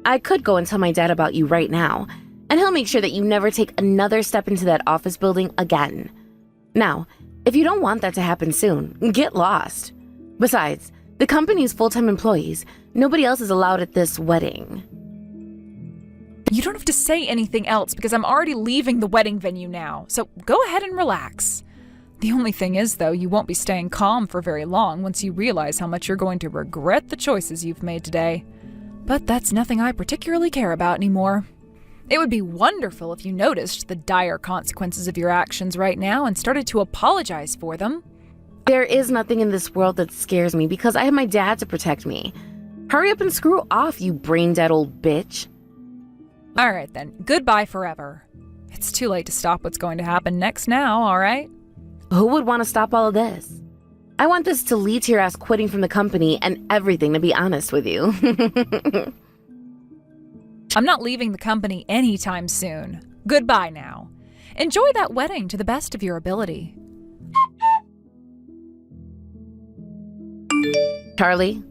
I could go and tell my dad about you right now, and he'll make sure that you never take another step into that office building again. Now, if you don't want that to happen soon, get lost. Besides, the company's full-time employees. Nobody else is allowed at this wedding. You don't have to say anything else because I'm already leaving the wedding venue now, so go ahead and relax. The only thing is, though, you won't be staying calm for very long once you realize how much you're going to regret the choices you've made today. But that's nothing I particularly care about anymore. It would be wonderful if you noticed the dire consequences of your actions right now and started to apologize for them. There is nothing in this world that scares me because I have my dad to protect me. Hurry up and screw off, you brain-dead old bitch. All right, then. Goodbye forever. It's too late to stop what's going to happen next now, all right? Who would want to stop all of this? I want this to lead to your ass quitting from the company and everything, to be honest with you. I'm not leaving the company anytime soon. Goodbye now. Enjoy that wedding to the best of your ability. Charlie,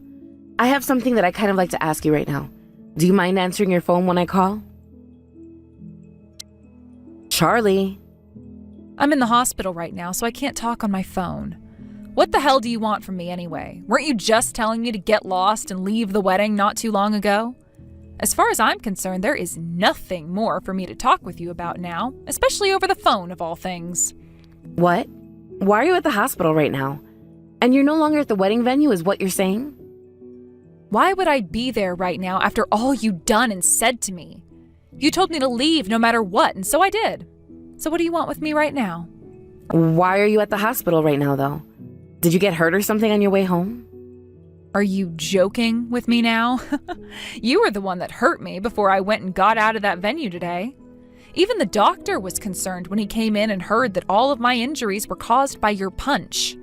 I have something that I kind of like to ask you right now. Do you mind answering your phone when I call? Charlie. I'm in the hospital right now, so I can't talk on my phone. What the hell do you want from me anyway? Weren't you just telling me to get lost and leave the wedding not too long ago? As far as I'm concerned, there is nothing more for me to talk with you about now, especially over the phone of all things. What? Why are you at the hospital right now? And you're no longer at the wedding venue is what you're saying? Why would I be there right now after all you'd done and said to me? You told me to leave no matter what, and so I did. So what do you want with me right now? Why are you at the hospital right now, though? Did you get hurt or something on your way home? Are you joking with me now? You were the one that hurt me before I went and got out of that venue today. Even the doctor was concerned when he came in and heard that all of my injuries were caused by your punch.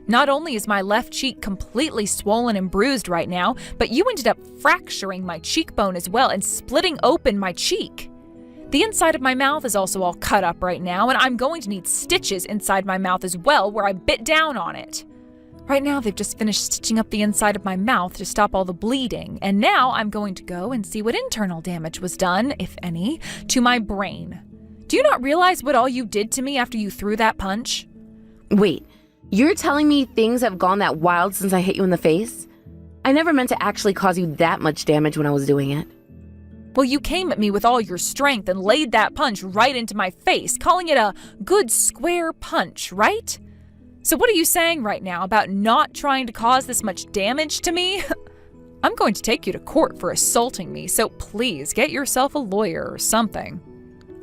Not only is my left cheek completely swollen and bruised right now, but you ended up fracturing my cheekbone as well and splitting open my cheek. The inside of my mouth is also all cut up right now, and I'm going to need stitches inside my mouth as well where I bit down on it. Right now, they've just finished stitching up the inside of my mouth to stop all the bleeding, and now I'm going to go and see what internal damage was done, if any, to my brain. Do you not realize what all you did to me after you threw that punch? Wait, you're telling me things have gone that wild since I hit you in the face? I never meant to actually cause you that much damage when I was doing it. Well, you came at me with all your strength and laid that punch right into my face, calling it a good square punch, right? So what are you saying right now about not trying to cause this much damage to me? I'm going to take you to court for assaulting me, so please get yourself a lawyer or something.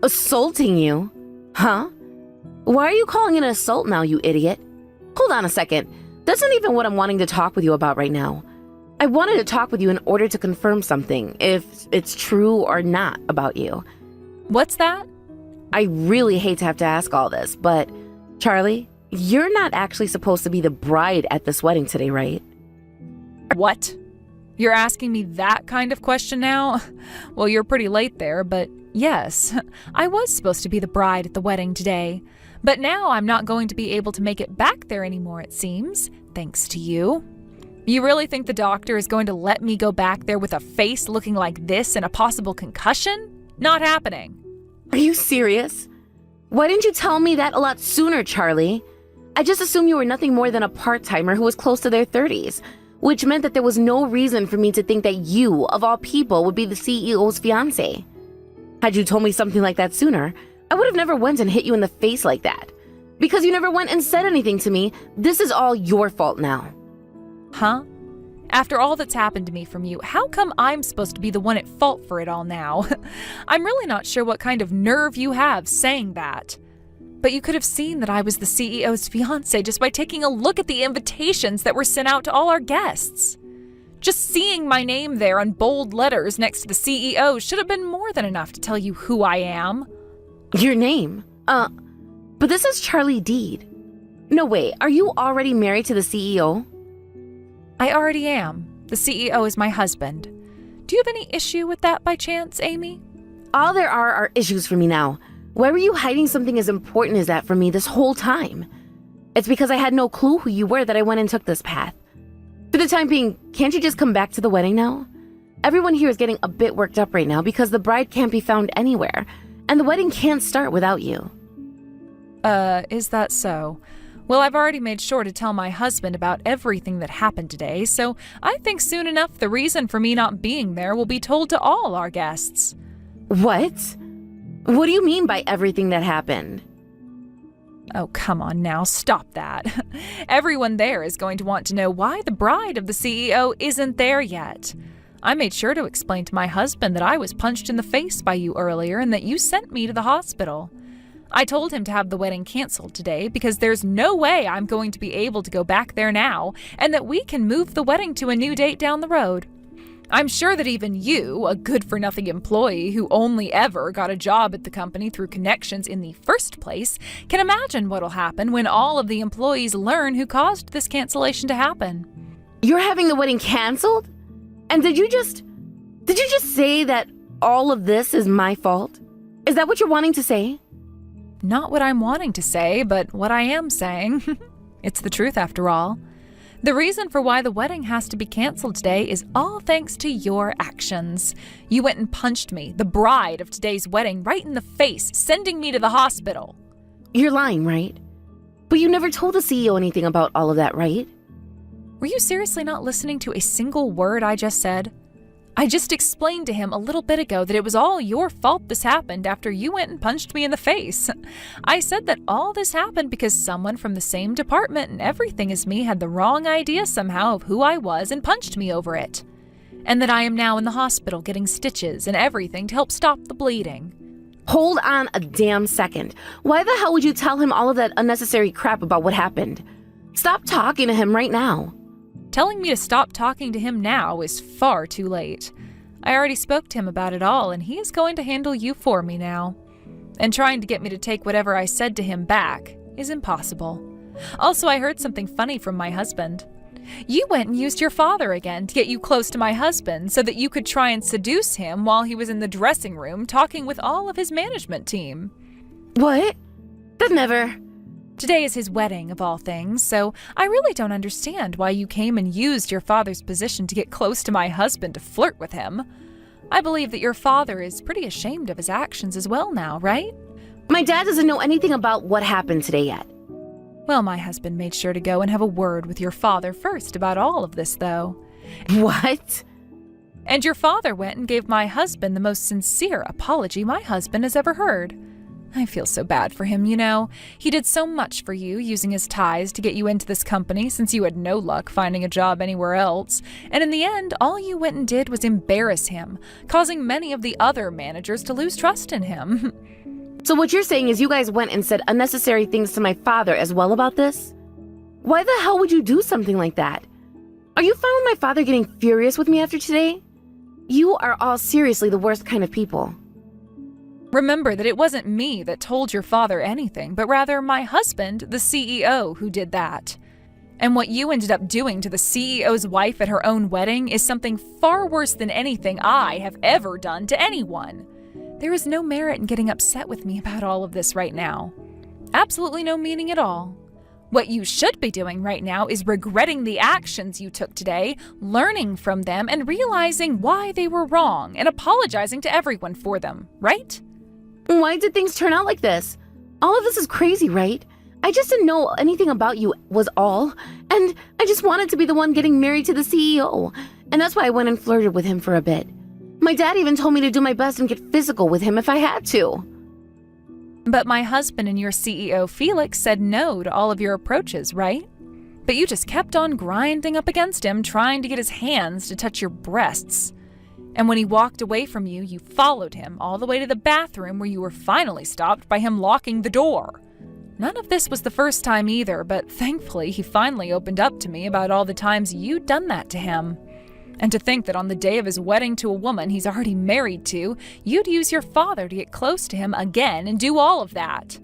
Assaulting you? Huh? Why are you calling it an assault now, you idiot? Hold on a second. That's not even what I'm wanting to talk with you about right now. I wanted to talk with you in order to confirm something, if it's true or not about you. What's that? I really hate to have to ask all this, but Charlie, you're not actually supposed to be the bride at this wedding today, right? What? You're asking me that kind of question now? Well, you're pretty late there, but yes, I was supposed to be the bride at the wedding today. But now I'm not going to be able to make it back there anymore, it seems, thanks to you. You really think the doctor is going to let me go back there with a face looking like this and a possible concussion? Not happening. Are you serious? Why didn't you tell me that a lot sooner, Charlie? I just assumed you were nothing more than a part-timer who was close to their 30s, which meant that there was no reason for me to think that you, of all people, would be the CEO's fiancé. Had you told me something like that sooner, I would have never went and hit you in the face like that. Because you never went and said anything to me, this is all your fault now. Huh? After all that's happened to me from you, how come I'm supposed to be the one at fault for it all now? I'm really not sure what kind of nerve you have saying that. But you could have seen that I was the CEO's fiancé just by taking a look at the invitations that were sent out to all our guests. Just seeing my name there on bold letters next to the CEO should have been more than enough to tell you who I am. Your name? But this is Charlie Deed. No, wait, are you already married to the CEO? I already am. The CEO is my husband. Do you have any issue with that by chance, Amy? All there are issues for me now. Why were you hiding something as important as that from me this whole time? It's because I had no clue who you were that I went and took this path. For the time being, can't you just come back to the wedding now? Everyone here is getting a bit worked up right now because the bride can't be found anywhere, and the wedding can't start without you. Is that so? Well, I've already made sure to tell my husband about everything that happened today, so I think soon enough the reason for me not being there will be told to all our guests. What? What do you mean by everything that happened? Oh, come on now, stop that. Everyone there is going to want to know why the bride of the CEO isn't there yet. I made sure to explain to my husband that I was punched in the face by you earlier and that you sent me to the hospital. I told him to have the wedding canceled today because there's no way I'm going to be able to go back there now, and that we can move the wedding to a new date down the road. I'm sure that even you, a good-for-nothing employee who only ever got a job at the company through connections in the first place, can imagine what'll happen when all of the employees learn who caused this cancellation to happen. You're having the wedding canceled? And did you just say that all of this is my fault? Is that what you're wanting to say? Not what I'm wanting to say, but what I am saying. It's the truth after all. The reason for why the wedding has to be canceled today is all thanks to your actions. You went and punched me, the bride of today's wedding, right in the face, sending me to the hospital. You're lying, right? But you never told the CEO anything about all of that, right? Were you seriously not listening to a single word I just said? I just explained to him a little bit ago that it was all your fault this happened after you went and punched me in the face. I said that all this happened because someone from the same department and everything as me had the wrong idea somehow of who I was and punched me over it. And that I am now in the hospital getting stitches and everything to help stop the bleeding. Hold on a damn second. Why the hell would you tell him all of that unnecessary crap about what happened? Stop talking to him right now. Telling me to stop talking to him now is far too late. I already spoke to him about it all, and he is going to handle you for me now. And trying to get me to take whatever I said to him back is impossible. Also, I heard something funny from my husband. You went and used your father again to get you close to my husband so that you could try and seduce him while he was in the dressing room talking with all of his management team. What? That never... Today is his wedding, of all things, so I really don't understand why you came and used your father's position to get close to my husband to flirt with him. I believe that your father is pretty ashamed of his actions as well now, right? My dad doesn't know anything about what happened today yet. Well, my husband made sure to go and have a word with your father first about all of this, though. What? And your father went and gave my husband the most sincere apology my husband has ever heard. I feel so bad for him, you know. He did so much for you, using his ties to get you into this company since you had no luck finding a job anywhere else. And in the end, all you went and did was embarrass him, causing many of the other managers to lose trust in him. So what you're saying is you guys went and said unnecessary things to my father as well about this? Why the hell would you do something like that? Are you fine with my father getting furious with me after today? You are all seriously the worst kind of people. Remember that it wasn't me that told your father anything, but rather my husband, the CEO, who did that. And what you ended up doing to the CEO's wife at her own wedding is something far worse than anything I have ever done to anyone. There is no merit in getting upset with me about all of this right now. Absolutely no meaning at all. What you should be doing right now is regretting the actions you took today, learning from them, and realizing why they were wrong, and apologizing to everyone for them, right? Why did things turn out like this? All of this is crazy, right? I just didn't know anything about you was all, and I just wanted to be the one getting married to the CEO, and that's why I went and flirted with him for a bit. My dad even told me to do my best and get physical with him if I had to. But my husband and your CEO, Felix, said no to all of your approaches, right? But you just kept on grinding up against him, trying to get his hands to touch your breasts. And when he walked away from you, you followed him all the way to the bathroom where you were finally stopped by him locking the door. None of this was the first time either, but thankfully he finally opened up to me about all the times you'd done that to him. And to think that on the day of his wedding to a woman he's already married to, you'd use your father to get close to him again and do all of that.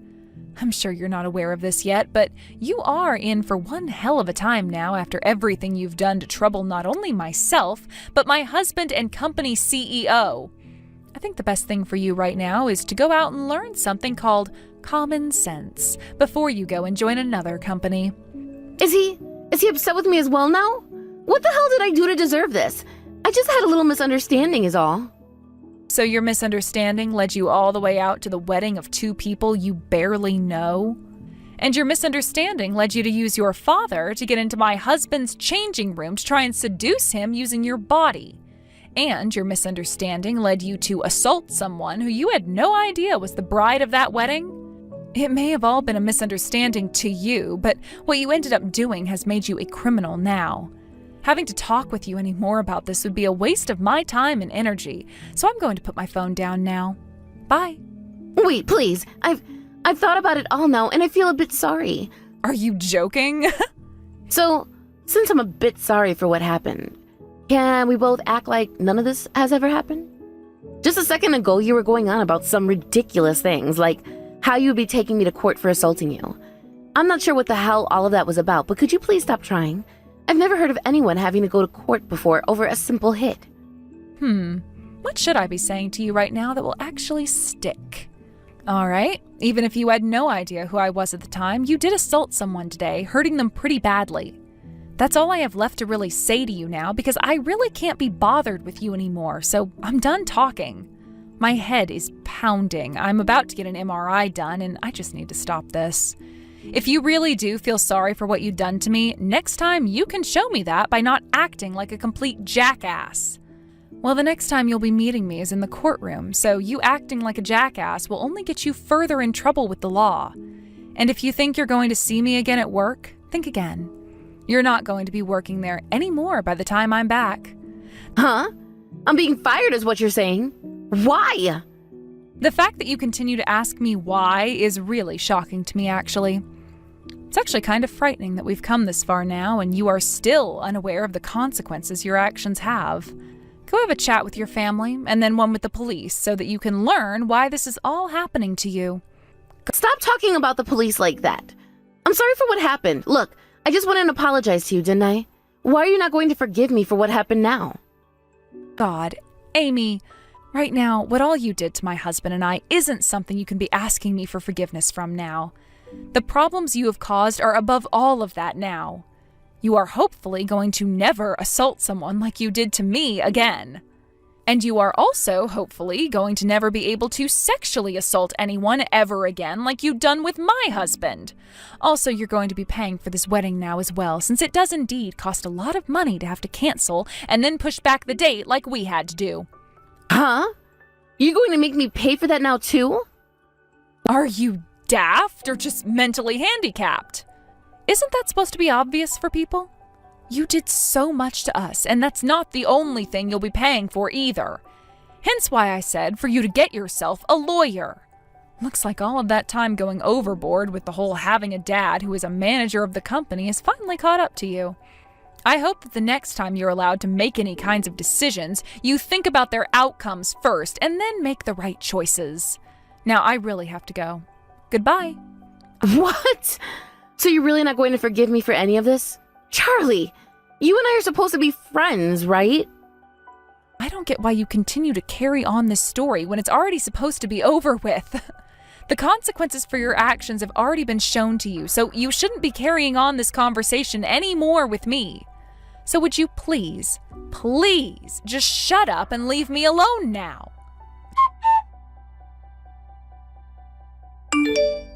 I'm sure you're not aware of this yet, but you are in for one hell of a time now after everything you've done to trouble not only myself, but my husband and company CEO. I think the best thing for you right now is to go out and learn something called common sense before you go and join another company. Is he upset with me as well now? What the hell did I do to deserve this? I just had a little misunderstanding is all. So your misunderstanding led you all the way out to the wedding of two people you barely know? And your misunderstanding led you to use your father to get into my husband's changing room to try and seduce him using your body. And your misunderstanding led you to assault someone who you had no idea was the bride of that wedding? It may have all been a misunderstanding to you, but what you ended up doing has made you a criminal now. Having to talk with you anymore about this would be a waste of my time and energy, so I'm going to put my phone down now. Bye. Wait, please. I've thought about it all now, and I feel a bit sorry. Are you joking? So, since I'm a bit sorry for what happened, can we both act like none of this has ever happened? Just a second ago, you were going on about some ridiculous things, like how you'd be taking me to court for assaulting you. I'm not sure what the hell all of that was about, but could you please stop trying? I've never heard of anyone having to go to court before over a simple hit. What should I be saying to you right now that will actually stick? All right, even if you had no idea who I was at the time, you did assault someone today, hurting them pretty badly. That's all I have left to really say to you now because I really can't be bothered with you anymore, so I'm done talking. My head is pounding. I'm about to get an MRI done, and I just need to stop this. If you really do feel sorry for what you've done to me, next time you can show me that by not acting like a complete jackass. Well, the next time you'll be meeting me is in the courtroom, so you acting like a jackass will only get you further in trouble with the law. And if you think you're going to see me again at work, think again. You're not going to be working there anymore by the time I'm back. Huh? I'm being fired is what you're saying. Why? The fact that you continue to ask me why is really shocking to me, actually. It's actually kind of frightening that we've come this far now and you are still unaware of the consequences your actions have. Go have a chat with your family and then one with the police so that you can learn why this is all happening to you. Stop talking about the police like that. I'm sorry for what happened. Look, I just went and apologized to you, didn't I? Why are you not going to forgive me for what happened now? God, Amy, right now, what all you did to my husband and I isn't something you can be asking me for forgiveness from now. The problems you have caused are above all of that now. You are hopefully going to never assault someone like you did to me again. And you are also, hopefully, going to never be able to sexually assault anyone ever again like you've done with my husband. Also, you're going to be paying for this wedding now as well, since it does indeed cost a lot of money to have to cancel and then push back the date like we had to do. Huh? You going to make me pay for that now too? Are you daft or just mentally handicapped? Isn't that supposed to be obvious for people? You did so much to us, and that's not the only thing you'll be paying for either. Hence why I said for you to get yourself a lawyer. Looks like all of that time going overboard with the whole having a dad who is a manager of the company has finally caught up to you. I hope that the next time you're allowed to make any kinds of decisions, you think about their outcomes first and then make the right choices. Now I really have to go. Goodbye. What? So you're really not going to forgive me for any of this? Charlie, you and I are supposed to be friends, right? I don't get why you continue to carry on this story when it's already supposed to be over with. The consequences for your actions have already been shown to you, so you shouldn't be carrying on this conversation anymore with me. So would you please, please just shut up and leave me alone now?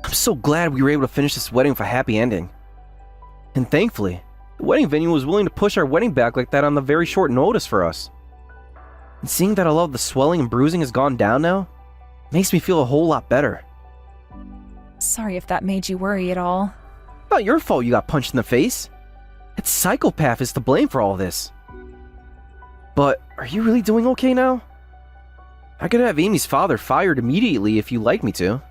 I'm so glad we were able to finish this wedding with a happy ending. And thankfully, the wedding venue was willing to push our wedding back like that on the very short notice for us. And seeing that a lot of the swelling and bruising has gone down now, makes me feel a whole lot better. Sorry if that made you worry at all. Not your fault you got punched in the face. That psychopath is to blame for all this. But, are you really doing okay now? I could have Amy's father fired immediately if you'd like me to.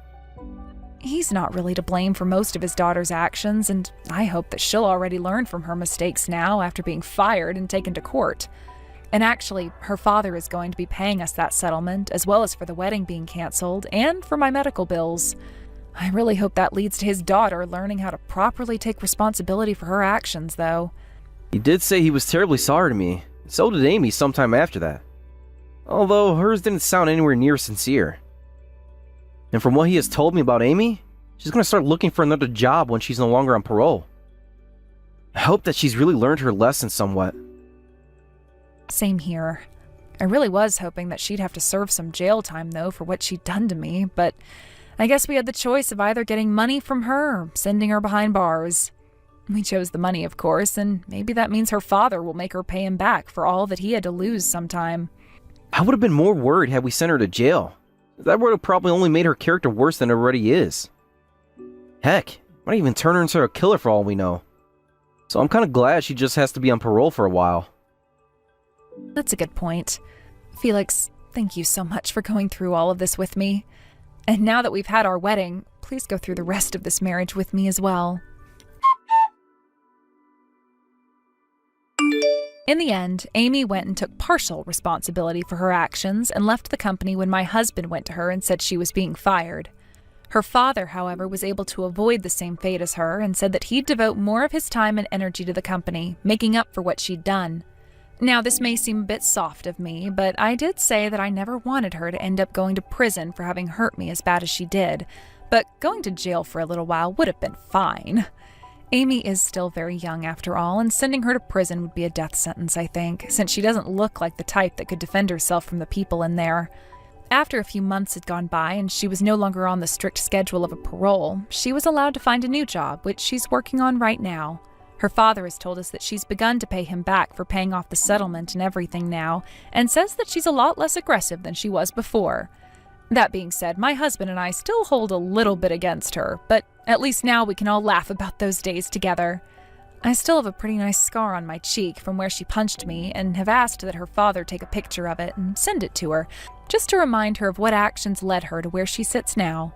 He's not really to blame for most of his daughter's actions, and I hope that she'll already learn from her mistakes now after being fired and taken to court. And actually, her father is going to be paying us that settlement, as well as for the wedding being canceled, and for my medical bills. I really hope that leads to his daughter learning how to properly take responsibility for her actions, though. He did say he was terribly sorry to me. So did Amy sometime after that. Although hers didn't sound anywhere near sincere. And from what he has told me about Amy, she's going to start looking for another job when she's no longer on parole. I hope that she's really learned her lesson somewhat. Same here. I really was hoping that she'd have to serve some jail time, though, for what she'd done to me, but I guess we had the choice of either getting money from her or sending her behind bars. We chose the money, of course, and maybe that means her father will make her pay him back for all that he had to lose sometime. I would have been more worried had we sent her to jail. That would have probably only made her character worse than it already is. Heck, might even turn her into a killer for all we know. So I'm kind of glad she just has to be on parole for a while. That's a good point. Felix, thank you so much for going through all of this with me. And now that we've had our wedding, please go through the rest of this marriage with me as well. In the end, Amy went and took partial responsibility for her actions and left the company when my husband went to her and said she was being fired. Her father, however, was able to avoid the same fate as her and said that he'd devote more of his time and energy to the company, making up for what she'd done. Now, this may seem a bit soft of me, but I did say that I never wanted her to end up going to prison for having hurt me as bad as she did, but going to jail for a little while would have been fine. Amy is still very young after all, and sending her to prison would be a death sentence, I think, since she doesn't look like the type that could defend herself from the people in there. After a few months had gone by and she was no longer on the strict schedule of a parole, she was allowed to find a new job, which she's working on right now. Her father has told us that she's begun to pay him back for paying off the settlement and everything now, and says that she's a lot less aggressive than she was before. That being said, my husband and I still hold a little bit against her, but at least now we can all laugh about those days together. I still have a pretty nice scar on my cheek from where she punched me and have asked that her father take a picture of it and send it to her, just to remind her of what actions led her to where she sits now.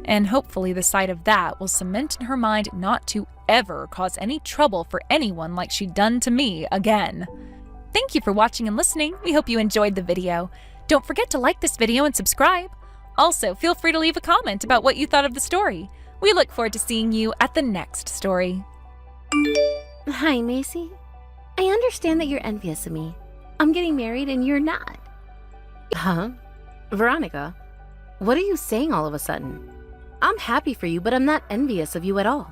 And hopefully the sight of that will cement in her mind not to ever cause any trouble for anyone like she'd done to me again. Thank you for watching and listening. We hope you enjoyed the video. Don't forget to like this video and subscribe. Also, feel free to leave a comment about what you thought of the story. We look forward to seeing you at the next story. Hi, Macy. I understand that you're envious of me. I'm getting married and you're not. Huh? Veronica, what are you saying all of a sudden? I'm happy for you, but I'm not envious of you at all.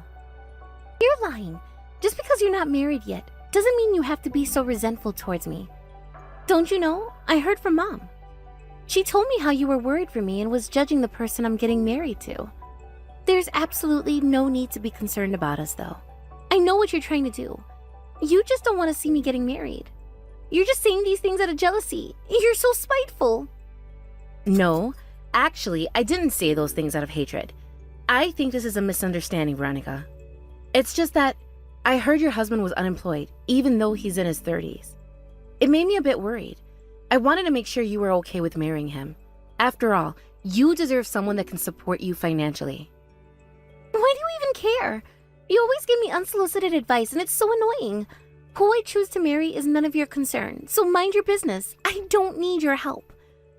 You're lying. Just because you're not married yet doesn't mean you have to be so resentful towards me. Don't you know? I heard from Mom. She told me how you were worried for me and was judging the person I'm getting married to. There's absolutely no need to be concerned about us, though. I know what you're trying to do. You just don't want to see me getting married. You're just saying these things out of jealousy. You're so spiteful. No, actually, I didn't say those things out of hatred. I think this is a misunderstanding, Veronica. It's just that I heard your husband was unemployed, even though he's in his 30s. It made me a bit worried. I wanted to make sure you were okay with marrying him. After all, you deserve someone that can support you financially. Why do you even care? You always give me unsolicited advice, and it's so annoying. Who I choose to marry is none of your concern, so mind your business. I don't need your help.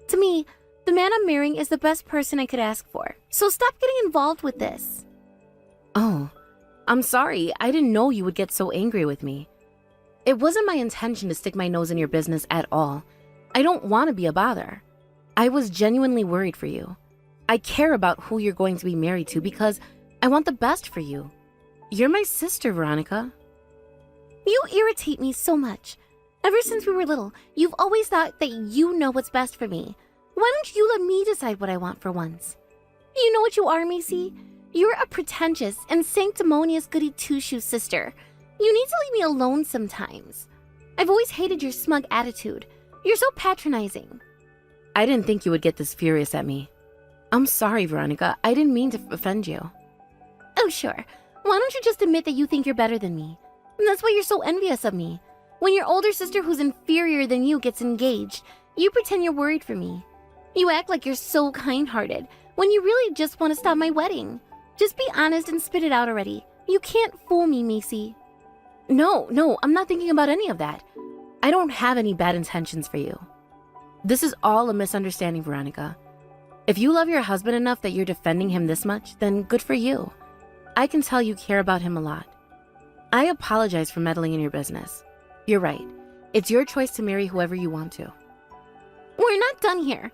To me, the man I'm marrying is the best person I could ask for, so stop getting involved with this. Oh, I'm sorry. I didn't know you would get so angry with me. It wasn't my intention to stick my nose in your business at all. I don't want to be a bother. I was genuinely worried for you. I care about who you're going to be married to because I want the best for you. You're my sister, Veronica. You irritate me so much. Ever since we were little, you've always thought that you know what's best for me. Why don't you let me decide what I want for once? You know what you are, Macy? You're a pretentious and sanctimonious goody two-shoes sister. You need to leave me alone sometimes. I've always hated your smug attitude. You're so patronizing. I didn't think you would get this furious at me. I'm sorry, Veronica. I didn't mean to offend you. Oh, sure. Why don't you just admit that you think you're better than me? And that's why you're so envious of me. When your older sister who's inferior than you gets engaged, you pretend you're worried for me. You act like you're so kind-hearted when you really just want to stop my wedding. Just be honest and spit it out already. You can't fool me, Macy. No, I'm not thinking about any of that. I don't have any bad intentions for you. This is all a misunderstanding, Veronica. If you love your husband enough that you're defending him this much, then good for you. I can tell you care about him a lot. I apologize for meddling in your business. You're right. It's your choice to marry whoever you want to. We're not done here.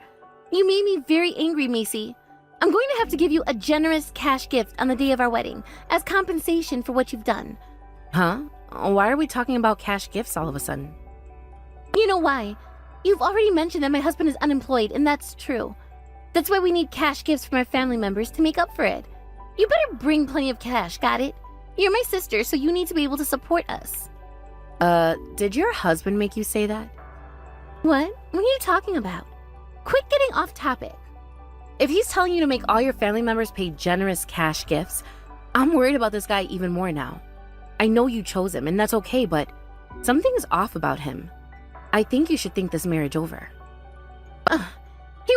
You made me very angry, Macy. I'm going to have to give you a generous cash gift on the day of our wedding as compensation for what you've done. Huh? Why are we talking about cash gifts all of a sudden? You know why? You've already mentioned that my husband is unemployed, and that's true. That's why we need cash gifts from our family members to make up for it. You better bring plenty of cash, got it? You're my sister, so you need to be able to support us. Did your husband make you say that? What? What are you talking about? Quit getting off topic. If he's telling you to make all your family members pay generous cash gifts, I'm worried about this guy even more now. I know you chose him, and that's okay, but something's off about him. I think you should think this marriage over. Here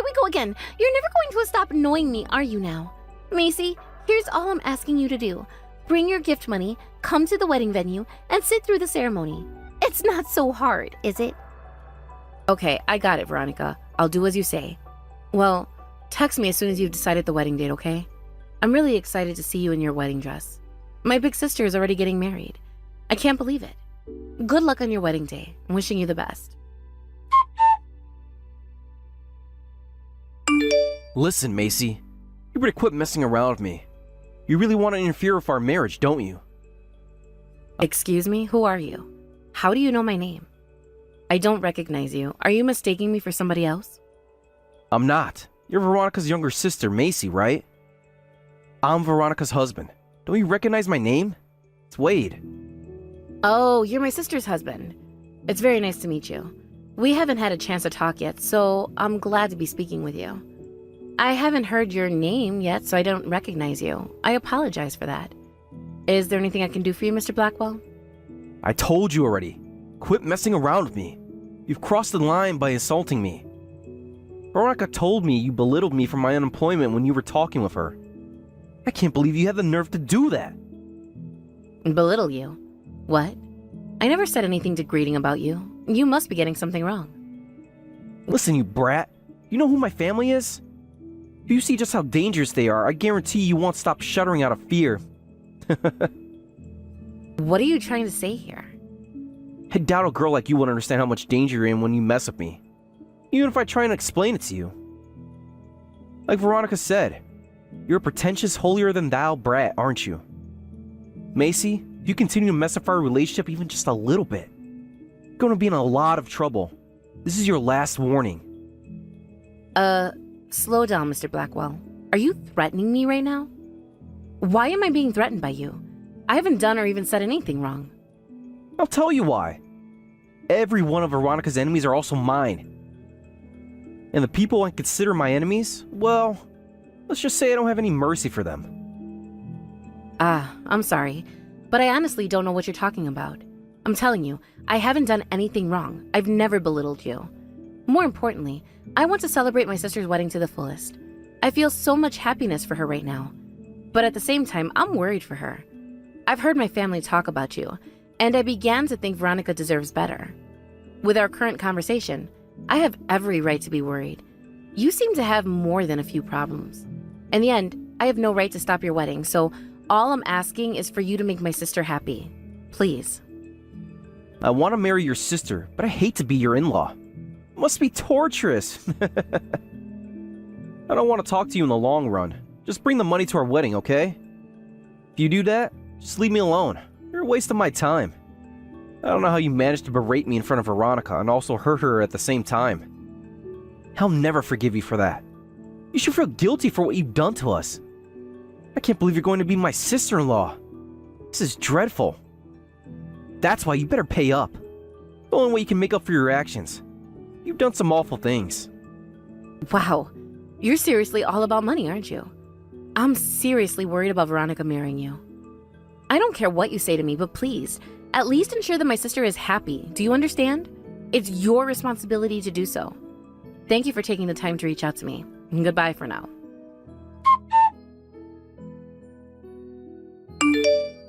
we go again. You're never going to stop annoying me, are you now? Macy, here's all I'm asking you to do. Bring your gift money, come to the wedding venue, and sit through the ceremony. It's not so hard, is it? Okay, I got it, Veronica. I'll do as you say. Well, text me as soon as you've decided the wedding date, okay? I'm really excited to see you in your wedding dress. My big sister is already getting married. I can't believe it. Good luck on your wedding day. I'm wishing you the best. Listen, Macy. You better quit messing around with me. You really want to interfere with our marriage, don't you? Excuse me? Who are you? How do you know my name? I don't recognize you. Are you mistaking me for somebody else? I'm not. You're Veronica's younger sister, Macy, right? I'm Veronica's husband. Don't you recognize my name? It's Wade. Oh, you're my sister's husband. It's very nice to meet you. We haven't had a chance to talk yet, so I'm glad to be speaking with you. I haven't heard your name yet, so I don't recognize you. I apologize for that. Is there anything I can do for you, Mr. Blackwell? I told you already. Quit messing around with me. You've crossed the line by insulting me. Veronica told me you belittled me for my unemployment when you were talking with her. I can't believe you had the nerve to do that. Belittle you? What? I never said anything degrading about you. You must be getting something wrong. Listen, you brat. You know who my family is? If you see just how dangerous they are, I guarantee you won't stop shuddering out of fear. What are you trying to say here? I doubt a girl like you would understand how much danger you're in when you mess with me. Even if I try and explain it to you. Like Veronica said, you're a pretentious, holier-than-thou brat, aren't you? Macy, if you continue to mess up our relationship even just a little bit, you're going to be in a lot of trouble. This is your last warning. Slow down, Mr. Blackwell. Are you threatening me right now? Why am I being threatened by you? I haven't done or even said anything wrong. I'll tell you why. Every one of Veronica's enemies are also mine. And the people I consider my enemies, well, let's just say I don't have any mercy for them. I'm sorry, but I honestly don't know what you're talking about. I'm telling you, I haven't done anything wrong. I've never belittled you. More importantly, I want to celebrate my sister's wedding to the fullest. I feel so much happiness for her right now. But at the same time, I'm worried for her. I've heard my family talk about you, and I began to think Veronica deserves better. With our current conversation, I have every right to be worried. You seem to have more than a few problems. In the end, I have no right to stop your wedding, so all I'm asking is for you to make my sister happy. Please. I want to marry your sister, but I hate to be your in-law. It must be torturous. I don't want to talk to you in the long run. Just bring the money to our wedding, okay? If you do that, just leave me alone. You're a waste of my time. I don't know how you managed to berate me in front of Veronica and also hurt her at the same time. I'll never forgive you for that. You should feel guilty for what you've done to us. I can't believe you're going to be my sister-in-law. This is dreadful. That's why you better pay up. The only way you can make up for your actions. You've done some awful things. Wow, you're seriously all about money, aren't you? I'm seriously worried about Veronica marrying you. I don't care what you say to me, but please, at least ensure that my sister is happy. Do you understand? It's your responsibility to do so. Thank you for taking the time to reach out to me. Goodbye for now.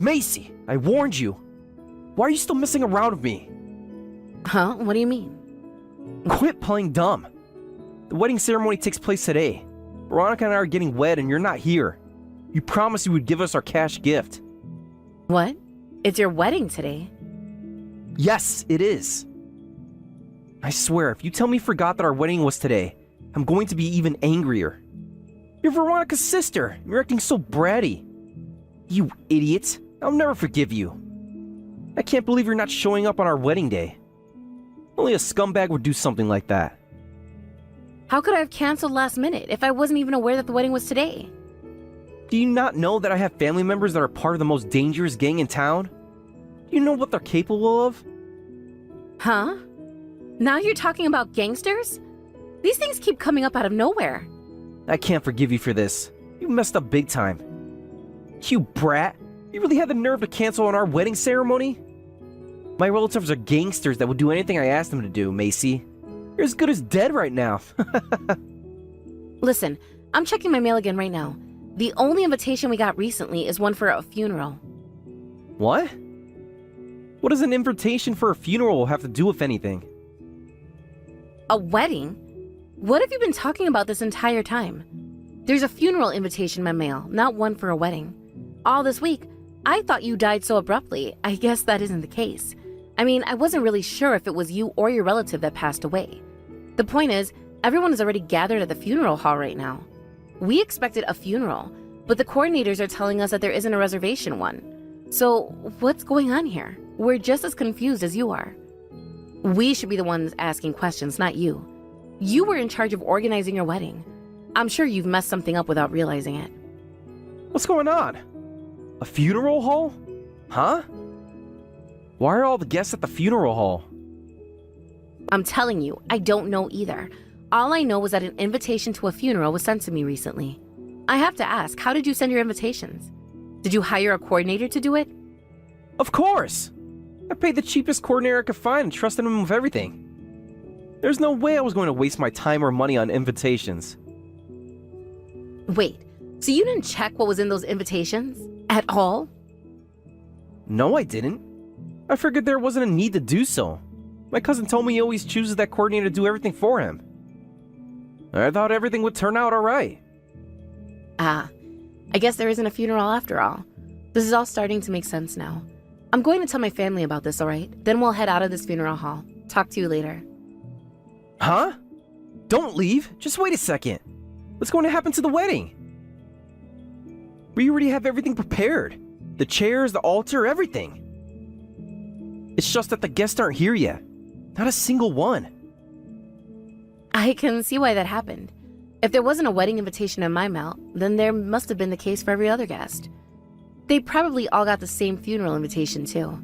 Macy, I warned you. Why are you still messing around with me? Huh? What do you mean? Quit playing dumb. The wedding ceremony takes place today. Veronica and I are getting wed and you're not here. You promised you would give us our cash gift. What? It's your wedding today. Yes, it is. I swear, if you tell me you forgot that our wedding was today, I'm going to be even angrier. You're Veronica's sister. You're acting so bratty. You idiot. I'll never forgive you. I can't believe you're not showing up on our wedding day. Only a scumbag would do something like that. How could I have canceled last minute if I wasn't even aware that the wedding was today? Do you not know that I have family members that are part of the most dangerous gang in town? Do you know what they're capable of? Huh? Now you're talking about gangsters? These things keep coming up out of nowhere. I can't forgive you for this. You messed up big time. You brat! You really had the nerve to cancel on our wedding ceremony? My relatives are gangsters that would do anything I asked them to do, Macy. You're as good as dead right now. Listen, I'm checking my mail again right now. The only invitation we got recently is one for a funeral. What? What does an invitation for a funeral have to do with anything? A wedding? What have you been talking about this entire time? There's a funeral invitation in my mail, not one for a wedding. All this week, I thought you died so abruptly. I guess that isn't the case. I mean, I wasn't really sure if it was you or your relative that passed away. The point is, everyone is already gathered at the funeral hall right now. We expected a funeral, but the coordinators are telling us that there isn't a reservation one. So, what's going on here? We're just as confused as you are. We should be the ones asking questions, not you. You were in charge of organizing your wedding. I'm sure you've messed something up without realizing it. What's going on? A funeral hall? Huh? Why are all the guests at the funeral hall? I'm telling you, I don't know either. All I know was that an invitation to a funeral was sent to me recently. I have to ask, how did you send your invitations? Did you hire a coordinator to do it? Of course! I paid the cheapest coordinator I could find and trusted him with everything. There's no way I was going to waste my time or money on invitations. Wait, so you didn't check what was in those invitations? At all? No, I didn't. I figured there wasn't a need to do so. My cousin told me he always chooses that coordinator to do everything for him. I thought everything would turn out alright. Ah, I guess there isn't a funeral after all. This is all starting to make sense now. I'm going to tell my family about this, alright? Then we'll head out of this funeral hall. Talk to you later. Huh? Don't leave. Just wait a second. What's going to happen to the wedding? We already have everything prepared. The chairs, the altar, everything. It's just that the guests aren't here yet. Not a single one. I can see why that happened. If there wasn't a wedding invitation in my mail, then there must have been the case for every other guest. They probably all got the same funeral invitation too.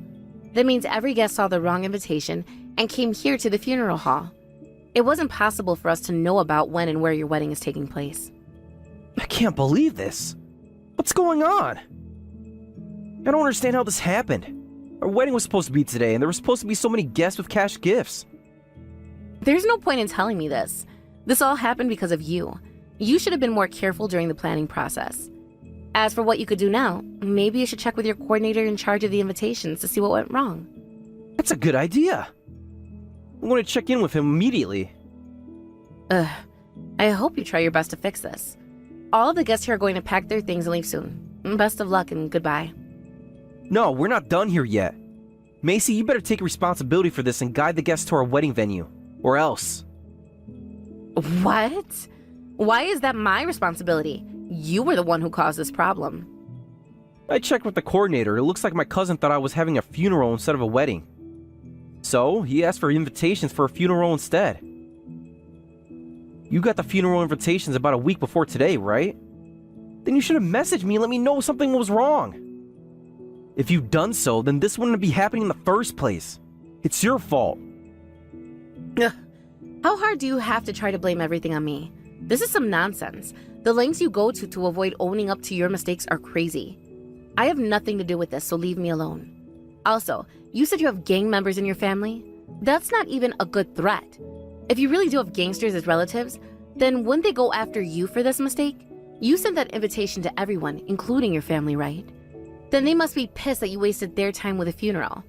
That means every guest saw the wrong invitation and came here to the funeral hall. It wasn't possible for us to know about when and where your wedding is taking place. I can't believe this. What's going on? I don't understand how this happened. Our wedding was supposed to be today, and there were supposed to be so many guests with cash gifts. There's no point in telling me this. This all happened because of you. You should have been more careful during the planning process. As for what you could do now, maybe you should check with your coordinator in charge of the invitations to see what went wrong. That's a good idea. I'm going to check in with him immediately. I hope you try your best to fix this. All of the guests here are going to pack their things and leave soon. Best of luck and goodbye. No, we're not done here yet. Macy, you better take responsibility for this and guide the guests to our wedding venue. Or else. What? Why is that my responsibility? You were the one who caused this problem. I checked with the coordinator. It looks like my cousin thought I was having a funeral instead of a wedding. So, he asked for invitations for a funeral instead. You got the funeral invitations about a week before today, right? Then you should have messaged me and let me know something was wrong. If you'd done so, then this wouldn't be happening in the first place. It's your fault. Ugh. How hard do you have to try to blame everything on me? This is some nonsense. The lengths you go to avoid owning up to your mistakes are crazy. I have nothing to do with this, so leave me alone. Also, you said you have gang members in your family? That's not even a good threat. If you really do have gangsters as relatives, then wouldn't they go after you for this mistake? You sent that invitation to everyone, including your family, right? Then they must be pissed that you wasted their time with a funeral.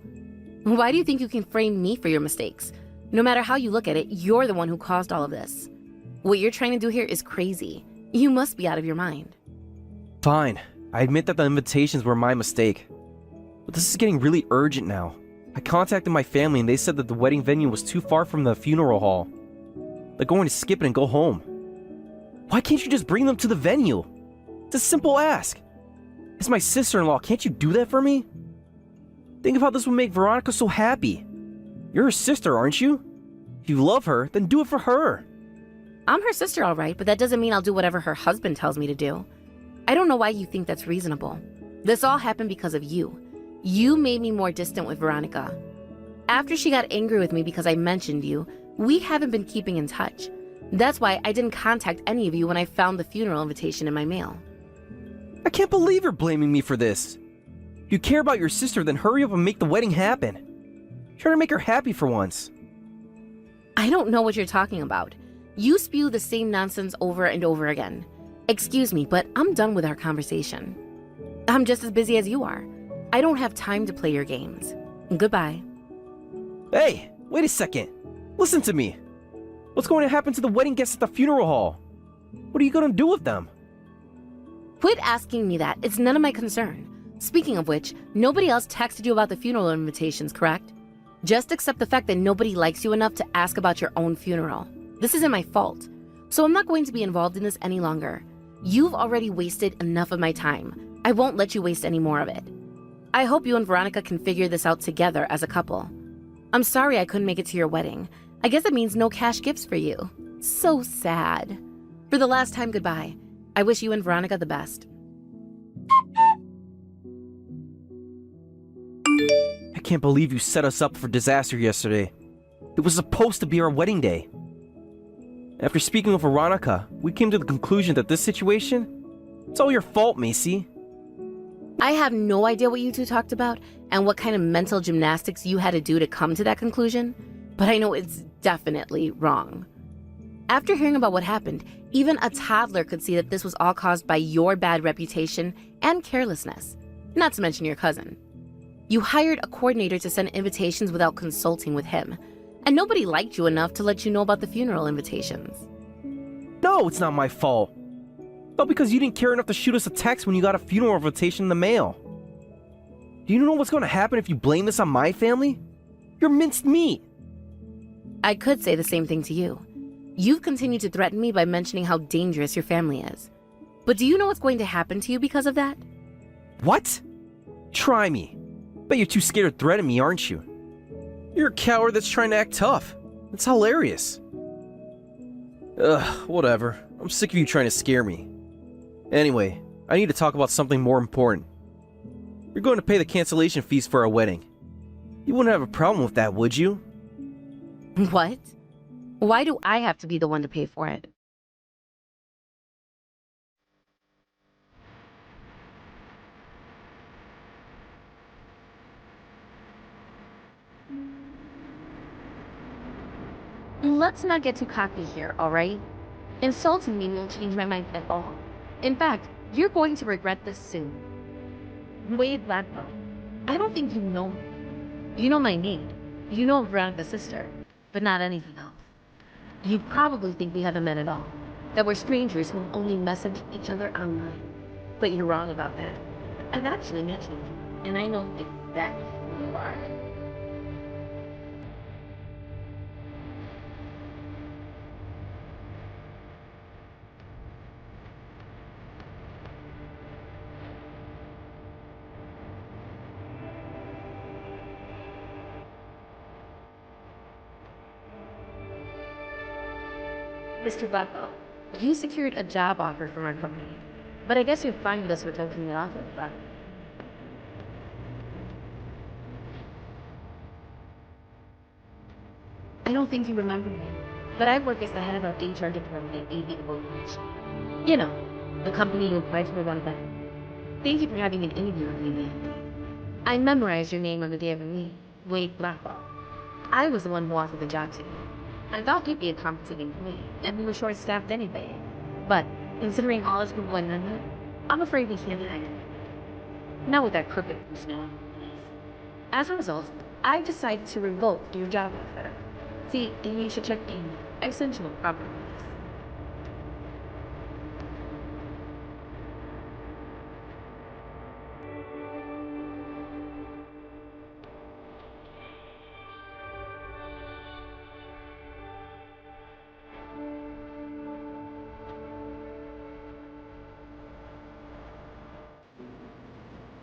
Why do you think you can frame me for your mistakes? No matter how you look at it, you're the one who caused all of this. What you're trying to do here is crazy. You must be out of your mind. Fine. I admit that the invitations were my mistake. But this is getting really urgent now. I contacted my family and they said that the wedding venue was too far from the funeral hall. They're going to skip it and go home. Why can't you just bring them to the venue? It's a simple ask. It's my sister-in-law. Can't you do that for me? Think of how this would make Veronica so happy. You're her sister, aren't you? If you love her, then do it for her. I'm her sister, all right, but that doesn't mean I'll do whatever her husband tells me to do. I don't know why you think that's reasonable. This all happened because of you. You made me more distant with Veronica. After she got angry with me because I mentioned you, we haven't been keeping in touch. That's why I didn't contact any of you when I found the funeral invitation in my mail. I can't believe you're blaming me for this. If you care about your sister, then hurry up and make the wedding happen. Try to make her happy for once. I don't know what you're talking about. You spew the same nonsense over and over again. Excuse me, but I'm done with our conversation. I'm just as busy as you are. I don't have time to play your games. Goodbye. Hey, wait a second. Listen to me. What's going to happen to the wedding guests at the funeral hall? What are you going to do with them? Quit asking me that. It's none of my concern. Speaking of which, nobody else texted you about the funeral invitations, correct? Just accept the fact that nobody likes you enough to ask about your own funeral. This isn't my fault. So I'm not going to be involved in this any longer. You've already wasted enough of my time. I won't let you waste any more of it. I hope you and Veronica can figure this out together as a couple. I'm sorry I couldn't make it to your wedding. I guess it means no cash gifts for you. So sad. For the last time, goodbye. I wish you and Veronica the best. I can't believe you set us up for disaster yesterday. It was supposed to be our wedding day. After speaking with Veronica, we came to the conclusion that this situation, it's all your fault, Macy. I have no idea what you two talked about and what kind of mental gymnastics you had to do to come to that conclusion, but I know it's definitely wrong. After hearing about what happened, even a toddler could see that this was all caused by your bad reputation and carelessness, not to mention your cousin. You hired a coordinator to send invitations without consulting with him, and nobody liked you enough to let you know about the funeral invitations. No, it's not my fault. But because you didn't care enough to shoot us a text when you got a funeral invitation in the mail. Do you know what's going to happen if you blame this on my family? You're minced meat. I could say the same thing to you. You've continued to threaten me by mentioning how dangerous your family is. But do you know what's going to happen to you because of that? What? Try me. Bet you're too scared to threaten me, aren't you? You're a coward that's trying to act tough. It's hilarious. Ugh, whatever. I'm sick of you trying to scare me. Anyway, I need to talk about something more important. You're going to pay the cancellation fees for our wedding. You wouldn't have a problem with that, would you? What? Why do I have to be the one to pay for it? Let's not get too cocky here, alright? Insulting me won't change my mind at all. In fact, you're going to regret this soon. Wade Blackwell, I don't think you know me. You know my name. You know Veronica's sister, but not anything else. You probably think we haven't met at all. That we're strangers who only message each other online. But you're wrong about that. I've actually met you, and I know exactly who you are. Mr. Blackwell, you secured a job offer from our company, but I guess you're fine with us rejecting the offer, right? I don't think you remember me, but I work as the head of our HR department at AV Evolution. You know, the company you applied for one day. Thank you for having an interview with me. I memorized your name on the day of the meeting, Wade Blackwell. I was the one who offered the job to you. I thought you'd be a competent employee, and we were short-staffed anyway. But, considering all is been going on, I'm afraid we can't hire you. Not with that crooked personnel. As a result, I decided to revoke your job offer. See, and you should check in. I sent you a proper notice.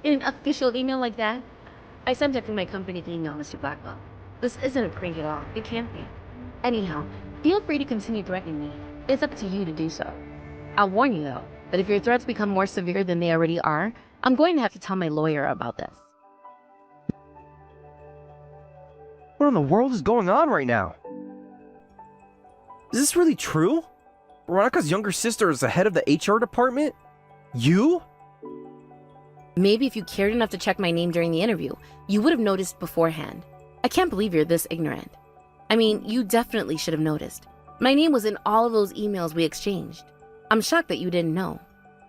An official email like that? I sent it from my company's email, Mr. Blackwell. This isn't a prank at all. It can't be. Anyhow, feel free to continue threatening me. It's up to you to do so. I'll warn you, though, that if your threats become more severe than they already are, I'm going to have to tell my lawyer about this. What in the world is going on right now? Is this really true? Veronica's younger sister is the head of the HR department? You? Maybe if you cared enough to check my name during the interview, you would have noticed beforehand. I can't believe you're this ignorant. I mean, you definitely should have noticed. My name was in all of those emails we exchanged. I'm shocked that you didn't know.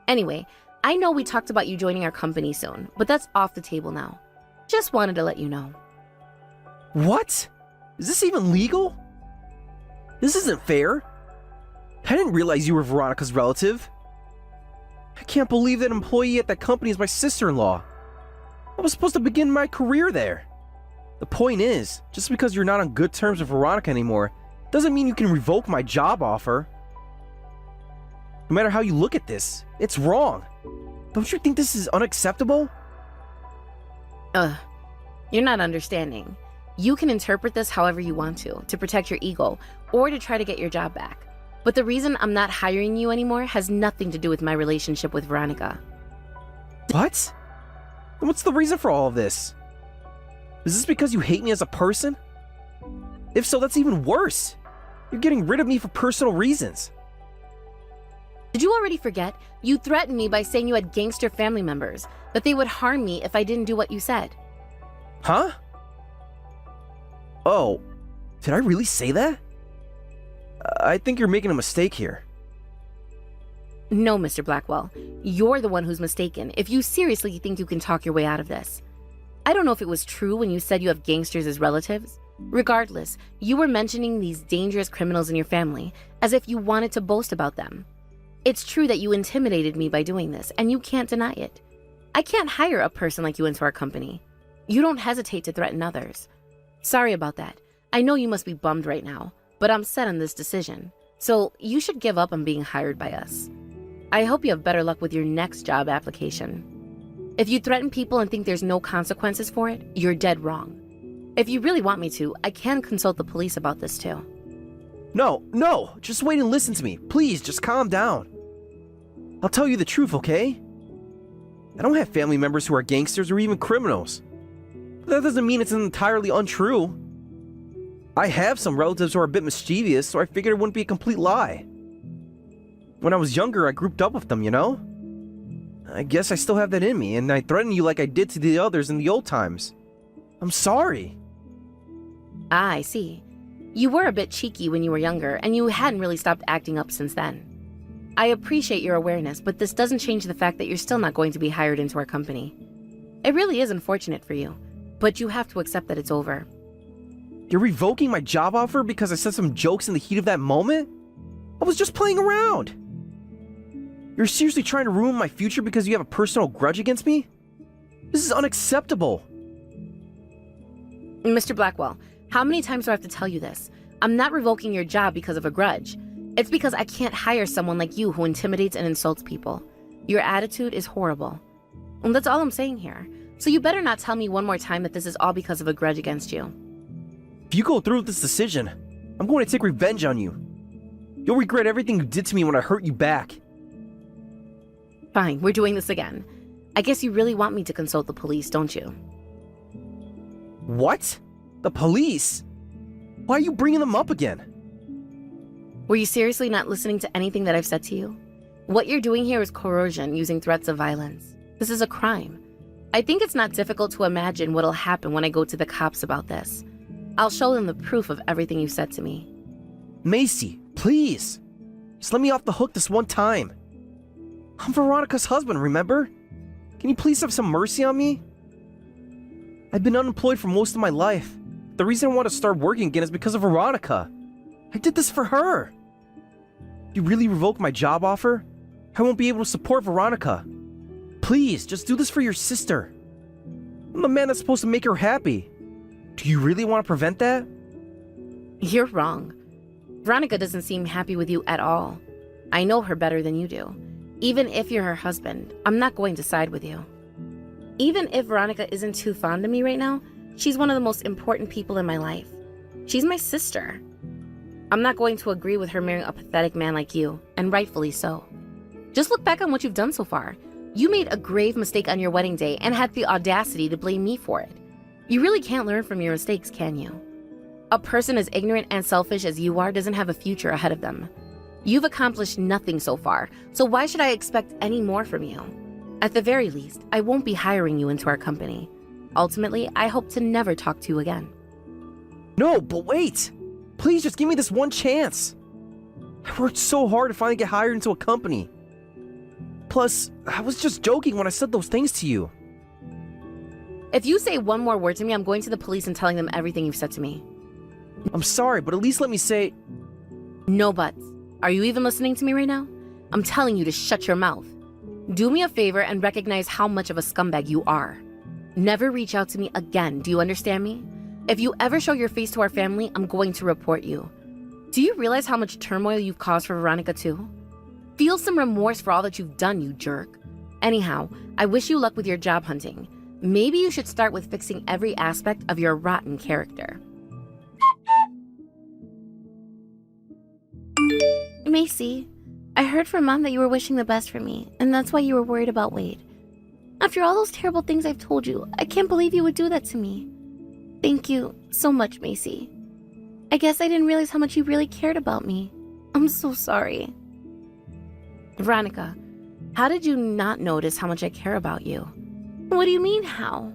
Anyway, I know we talked about you joining our company soon, but that's off the table now. Just wanted to let you know. What? Is this even legal? This isn't fair. I didn't realize you were Veronica's relative. I can't believe that employee at that company is my sister-in-law. I was supposed to begin my career there. The point is, just because you're not on good terms with Veronica anymore, doesn't mean you can revoke my job offer. No matter how you look at this, it's wrong. Don't you think this is unacceptable? You're not understanding. You can interpret this however you want to protect your ego, or to try to get your job back. But the reason I'm not hiring you anymore has nothing to do with my relationship with Veronica. What? And what's the reason for all of this? Is this because you hate me as a person? If so, that's even worse. You're getting rid of me for personal reasons. Did you already forget? You threatened me by saying you had gangster family members, that they would harm me if I didn't do what you said. Huh? Oh, did I really say that? I think you're making a mistake here. No, Mr. Blackwell. You're the one who's mistaken if you seriously think you can talk your way out of this. I don't know if it was true when you said you have gangsters as relatives. Regardless, you were mentioning these dangerous criminals in your family as if you wanted to boast about them. It's true that you intimidated me by doing this, and you can't deny it. I can't hire a person like you into our company. You don't hesitate to threaten others. Sorry about that. I know you must be bummed right now, but I'm set on this decision. So you should give up on being hired by us. I hope you have better luck with your next job application. If you threaten people and think there's no consequences for it, you're dead wrong. If you really want me to, I can consult the police about this too. No, just wait and listen to me. Please, just calm down. I'll tell you the truth, okay? I don't have family members who are gangsters or even criminals. But that doesn't mean it's entirely untrue. I have some relatives who are a bit mischievous, so I figured it wouldn't be a complete lie. When I was younger, I grouped up with them, you know? I guess I still have that in me, and I threatened you like I did to the others in the old times. I'm sorry. Ah, I see. You were a bit cheeky when you were younger, and you hadn't really stopped acting up since then. I appreciate your awareness, but this doesn't change the fact that you're still not going to be hired into our company. It really is unfortunate for you, but you have to accept that it's over. You're revoking my job offer because I said some jokes in the heat of that moment? I was just playing around. You're seriously trying to ruin my future because you have a personal grudge against me? This is unacceptable. Mr. Blackwell, how many times do I have to tell you this? I'm not revoking your job because of a grudge. It's because I can't hire someone like you who intimidates and insults people. Your attitude is horrible. And that's all I'm saying here. So you better not tell me one more time that this is all because of a grudge against you. If you go through with this decision, I'm going to take revenge on you. You'll regret everything you did to me when I hurt you back. Fine, we're doing this again. I guess you really want me to consult the police, don't you? What? The police? Why are you bringing them up again? Were you seriously not listening to anything that I've said to you? What you're doing here is coercion using threats of violence. This is a crime. I think it's not difficult to imagine what'll happen when I go to the cops about this. I'll show them the proof of everything you said to me. Macy, please. Just let me off the hook this one time. I'm Veronica's husband, remember? Can you please have some mercy on me? I've been unemployed for most of my life. The reason I want to start working again is because of Veronica. I did this for her. You really revoke my job offer? I won't be able to support Veronica. Please, just do this for your sister. I'm the man that's supposed to make her happy. Do you really want to prevent that? You're wrong. Veronica doesn't seem happy with you at all. I know her better than you do. Even if you're her husband, I'm not going to side with you. Even if Veronica isn't too fond of me right now, she's one of the most important people in my life. She's my sister. I'm not going to agree with her marrying a pathetic man like you, and rightfully so. Just look back on what you've done so far. You made a grave mistake on your wedding day and had the audacity to blame me for it. You really can't learn from your mistakes, can you? A person as ignorant and selfish as you are doesn't have a future ahead of them. You've accomplished nothing so far, so why should I expect any more from you? At the very least, I won't be hiring you into our company. Ultimately, I hope to never talk to you again. No, but wait! Please just give me this one chance. I worked so hard to finally get hired into a company. Plus, I was just joking when I said those things to you. If you say one more word to me, I'm going to the police and telling them everything you've said to me. I'm sorry, but at least let me say... No buts. Are you even listening to me right now? I'm telling you to shut your mouth. Do me a favor and recognize how much of a scumbag you are. Never reach out to me again, do you understand me? If you ever show your face to our family, I'm going to report you. Do you realize how much turmoil you've caused for Veronica too? Feel some remorse for all that you've done, you jerk. Anyhow, I wish you luck with your job hunting. Maybe you should start with fixing every aspect of your rotten character. Macy, I heard from Mom that you were wishing the best for me, and that's why you were worried about Wade. After all those terrible things I've told you, I can't believe you would do that to me. Thank you so much, Macy. I guess I didn't realize how much you really cared about me. I'm so sorry. Veronica, how did you not notice how much I care about you? What do you mean, how?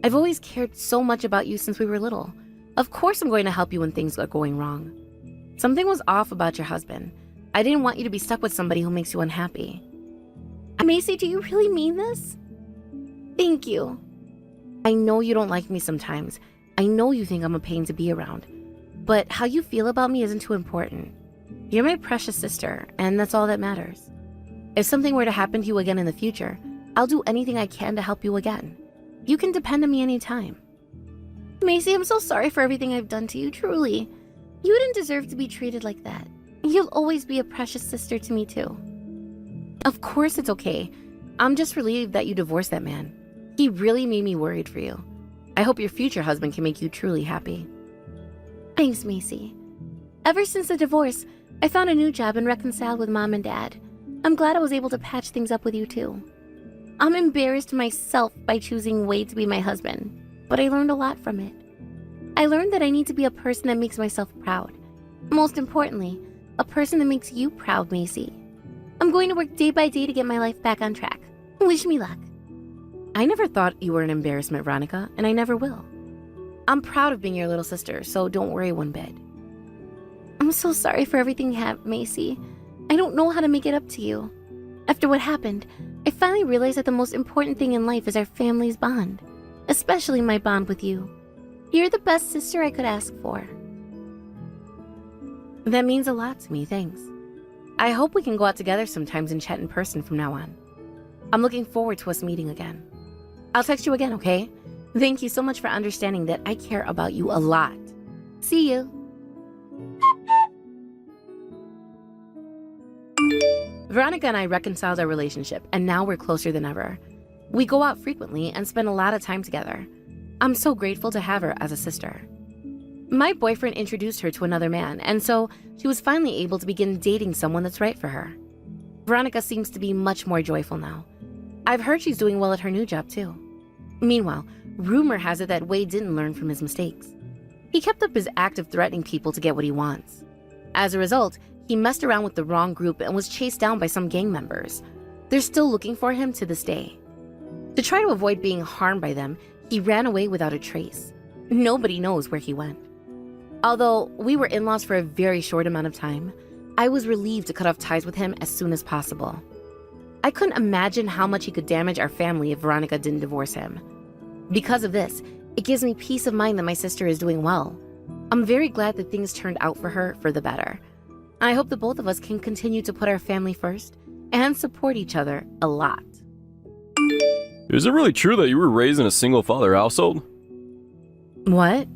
I've always cared so much about you since we were little. Of course I'm going to help you when things are going wrong. Something was off about your husband. I didn't want you to be stuck with somebody who makes you unhappy. Macy, do you really mean this? Thank you. I know you don't like me sometimes. I know you think I'm a pain to be around. But how you feel about me isn't too important. You're my precious sister, and that's all that matters. If something were to happen to you again in the future, I'll do anything I can to help you again. You can depend on me anytime. Macy, I'm so sorry for everything I've done to you, truly. You didn't deserve to be treated like that. You'll always be a precious sister to me, too. Of course it's okay. I'm just relieved that you divorced that man. He really made me worried for you. I hope your future husband can make you truly happy. Thanks, Macy. Ever since the divorce, I found a new job and reconciled with Mom and Dad. I'm glad I was able to patch things up with you too. I'm embarrassed myself by choosing Wade to be my husband, but I learned a lot from it. I learned that I need to be a person that makes myself proud. Most importantly, a person that makes you proud, Macy. I'm going to work day by day to get my life back on track. Wish me luck. I never thought you were an embarrassment, Veronica, and I never will. I'm proud of being your little sister, so don't worry one bit. I'm so sorry for everything you have, Macy. I don't know how to make it up to you. After what happened, I finally realized that the most important thing in life is our family's bond, especially my bond with you. You're the best sister I could ask for. That means a lot to me, thanks. I hope we can go out together sometimes and chat in person from now on. I'm looking forward to us meeting again. I'll text you again, okay? Thank you so much for understanding that I care about you a lot. See you. Veronica and I reconciled our relationship, and now we're closer than ever. We go out frequently and spend a lot of time together. I'm so grateful to have her as a sister. My boyfriend introduced her to another man, and so she was finally able to begin dating someone that's right for her. Veronica seems to be much more joyful now. I've heard she's doing well at her new job, too. Meanwhile, rumor has it that Wade didn't learn from his mistakes. He kept up his act of threatening people to get what he wants. As a result, he messed around with the wrong group and was chased down by some gang members. They're still looking for him to this day. To try to avoid being harmed by them, he ran away without a trace. Nobody knows where he went. Although we were in-laws for a very short amount of time, I was relieved to cut off ties with him as soon as possible. I couldn't imagine how much he could damage our family if Veronica didn't divorce him. Because of this, it gives me peace of mind that my sister is doing well. I'm very glad that things turned out for her for the better. I hope that both of us can continue to put our family first and support each other a lot. Is it really true that you were raised in a single-father household? What?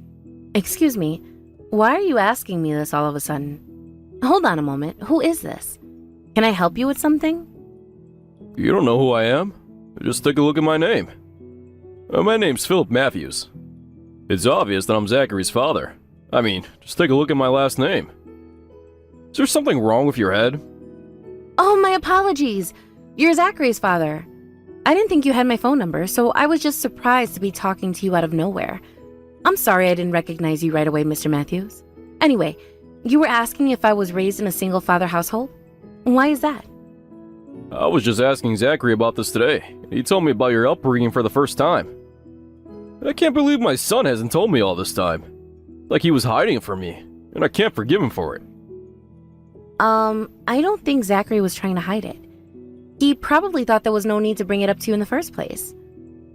Excuse me, why are you asking me this all of a sudden? Hold on a moment, who is this? Can I help you with something? You don't know who I am? Just take a look at my name. My name's Philip Matthews. It's obvious that I'm Zachary's father. I mean, just take a look at my last name. Is there something wrong with your head? Oh, my apologies. You're Zachary's father. I didn't think you had my phone number, so I was just surprised to be talking to you out of nowhere. I'm sorry I didn't recognize you right away, Mr. Matthews. Anyway, you were asking if I was raised in a single-father household? Why is that? I was just asking Zachary about this today. He told me about your upbringing for the first time. I can't believe my son hasn't told me all this time. Like he was hiding it from me, and I can't forgive him for it. I don't think Zachary was trying to hide it. He probably thought there was no need to bring it up to you in the first place.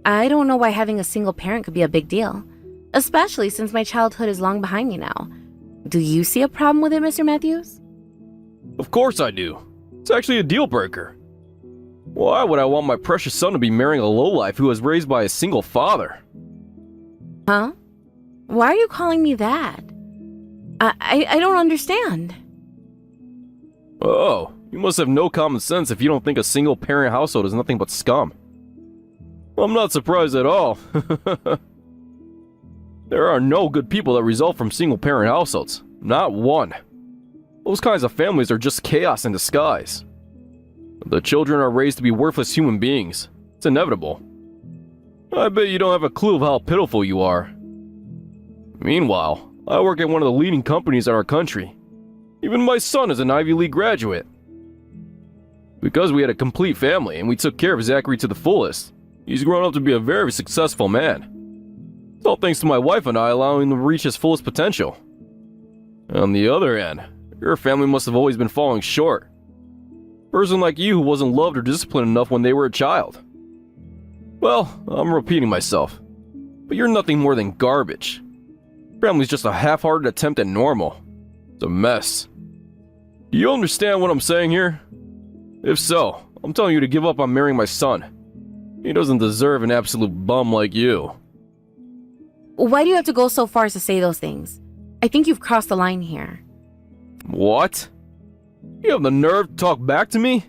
I don't know why having a single parent could be a big deal, especially since my childhood is long behind me now. Do you see a problem with it, Mr. Matthews? Of course I do. It's actually a deal breaker. Why would I want my precious son to be marrying a lowlife who was raised by a single father? Huh? Why are you calling me that? I don't understand. Oh, you must have no common sense if you don't think a single-parent household is nothing but scum. I'm not surprised at all. There are no good people that result from single-parent households. Not one. Those kinds of families are just chaos in disguise. The children are raised to be worthless human beings. It's inevitable. I bet you don't have a clue of how pitiful you are. Meanwhile, I work at one of the leading companies in our country. Even my son is an Ivy League graduate. Because we had a complete family and we took care of Zachary to the fullest, he's grown up to be a very successful man. It's all thanks to my wife and I allowing him to reach his fullest potential. On the other hand, your family must have always been falling short. A person like you who wasn't loved or disciplined enough when they were a child. Well, I'm repeating myself, but you're nothing more than garbage. Your family's just a half-hearted attempt at normal. It's a mess. Do you understand what I'm saying here? If so, I'm telling you to give up on marrying my son. He doesn't deserve an absolute bum like you. Why do you have to go so far as to say those things? I think you've crossed the line here. What? You have the nerve to talk back to me?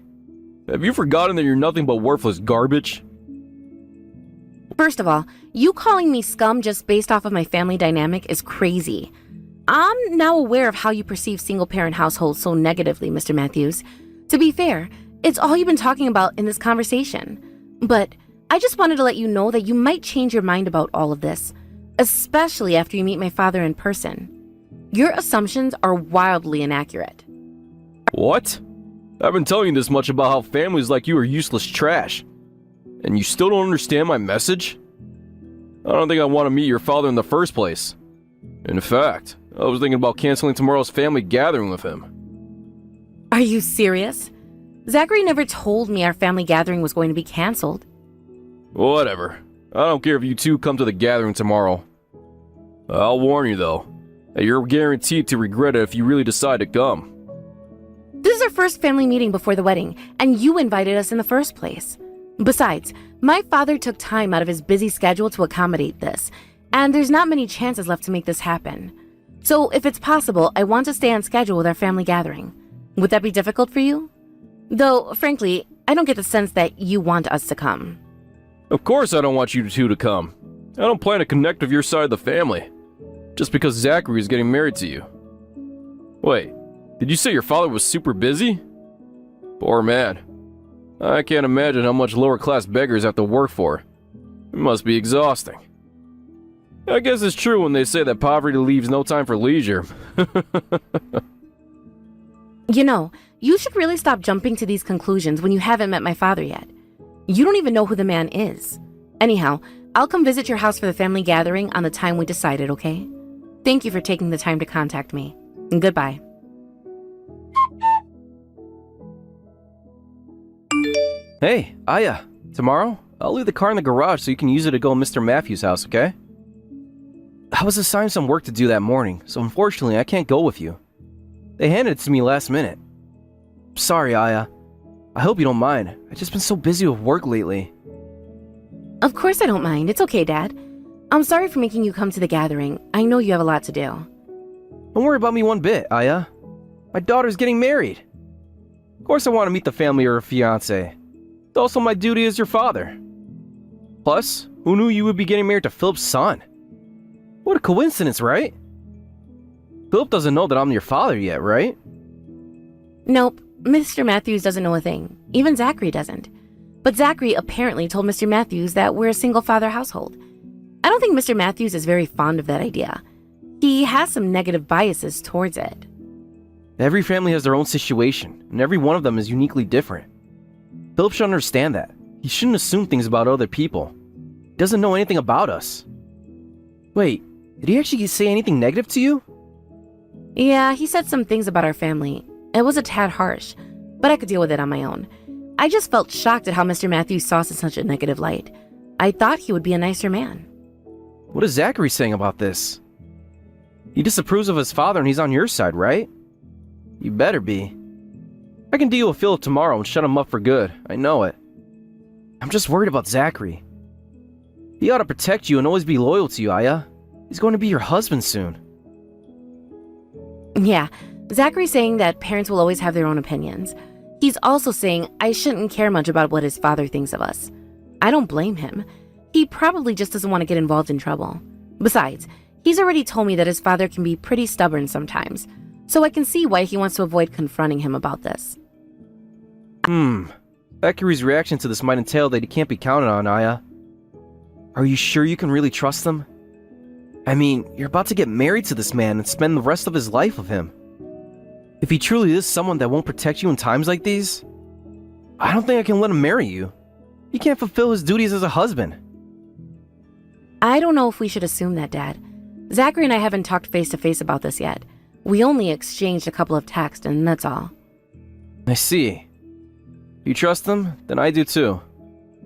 Have you forgotten that you're nothing but worthless garbage? First of all, you calling me scum just based off of my family dynamic is crazy. I'm now aware of how you perceive single-parent households so negatively, Mr. Matthews. To be fair, it's all you've been talking about in this conversation. But I just wanted to let you know that you might change your mind about all of this, especially after you meet my father in person. Your assumptions are wildly inaccurate. What? I've been telling you this much about how families like you are useless trash. And you still don't understand my message? I don't think I want to meet your father in the first place. In fact, I was thinking about canceling tomorrow's family gathering with him. Are you serious? Zachary never told me our family gathering was going to be canceled. Whatever. I don't care if you two come to the gathering tomorrow. I'll warn you though, that you're guaranteed to regret it if you really decide to come. This is our first family meeting before the wedding, and you invited us in the first place. Besides, my father took time out of his busy schedule to accommodate this, and there's not many chances left to make this happen. So if it's possible, I want to stay on schedule with our family gathering. Would that be difficult for you? Though, frankly, I don't get the sense that you want us to come. Of course I don't want you two to come. I don't plan to connect with your side of the family. Just because Zachary is getting married to you. Wait, did you say your father was super busy? Poor man. I can't imagine how much lower class beggars have to work for. It must be exhausting. I guess it's true when they say that poverty leaves no time for leisure. You know, you should really stop jumping to these conclusions when you haven't met my father yet. You don't even know who the man is. Anyhow, I'll come visit your house for the family gathering on the time we decided, okay? Thank you for taking the time to contact me. And goodbye. Hey, Aya, tomorrow, I'll leave the car in the garage so you can use it to go to Mr. Matthews' house, okay? I was assigned some work to do that morning, so unfortunately I can't go with you. They handed it to me last minute. Sorry, Aya. I hope you don't mind. I've just been so busy with work lately. Of course I don't mind. It's okay, Dad. I'm sorry for making you come to the gathering. I know you have a lot to do. Don't worry about me one bit, Aya. My daughter's getting married. Of course I want to meet the family of her fiancé. It's also my duty as your father. Plus, who knew you would be getting married to Philip's son? What a coincidence, right? Philip doesn't know that I'm your father yet, right? Nope. Mr. Matthews doesn't know a thing. Even Zachary doesn't. But Zachary apparently told Mr. Matthews that we're a single-father household. I don't think Mr. Matthews is very fond of that idea. He has some negative biases towards it. Every family has their own situation, and every one of them is uniquely different. Philip should understand that. He shouldn't assume things about other people. He doesn't know anything about us. Wait, did he actually say anything negative to you? Yeah, he said some things about our family. It was a tad harsh, but I could deal with it on my own. I just felt shocked at how Mr. Matthews saw us in such a negative light. I thought he would be a nicer man. What is Zachary saying about this? He disapproves of his father and he's on your side, right? You better be. I can deal with Philip tomorrow and shut him up for good. I know it. I'm just worried about Zachary. He ought to protect you and always be loyal to you, Aya. He's going to be your husband soon. Yeah, Zachary's saying that parents will always have their own opinions. He's also saying I shouldn't care much about what his father thinks of us. I don't blame him. He probably just doesn't want to get involved in trouble. Besides, he's already told me that his father can be pretty stubborn sometimes, so I can see why he wants to avoid confronting him about this. Zachary's reaction to this might entail that he can't be counted on, Aya. Are you sure you can really trust him? I mean, you're about to get married to this man and spend the rest of his life with him. If he truly is someone that won't protect you in times like these, I don't think I can let him marry you. He can't fulfill his duties as a husband. I don't know if we should assume that, Dad. Zachary and I haven't talked face-to-face about this yet. We only exchanged a couple of texts, and that's all. I see. You trust him? Then I do too.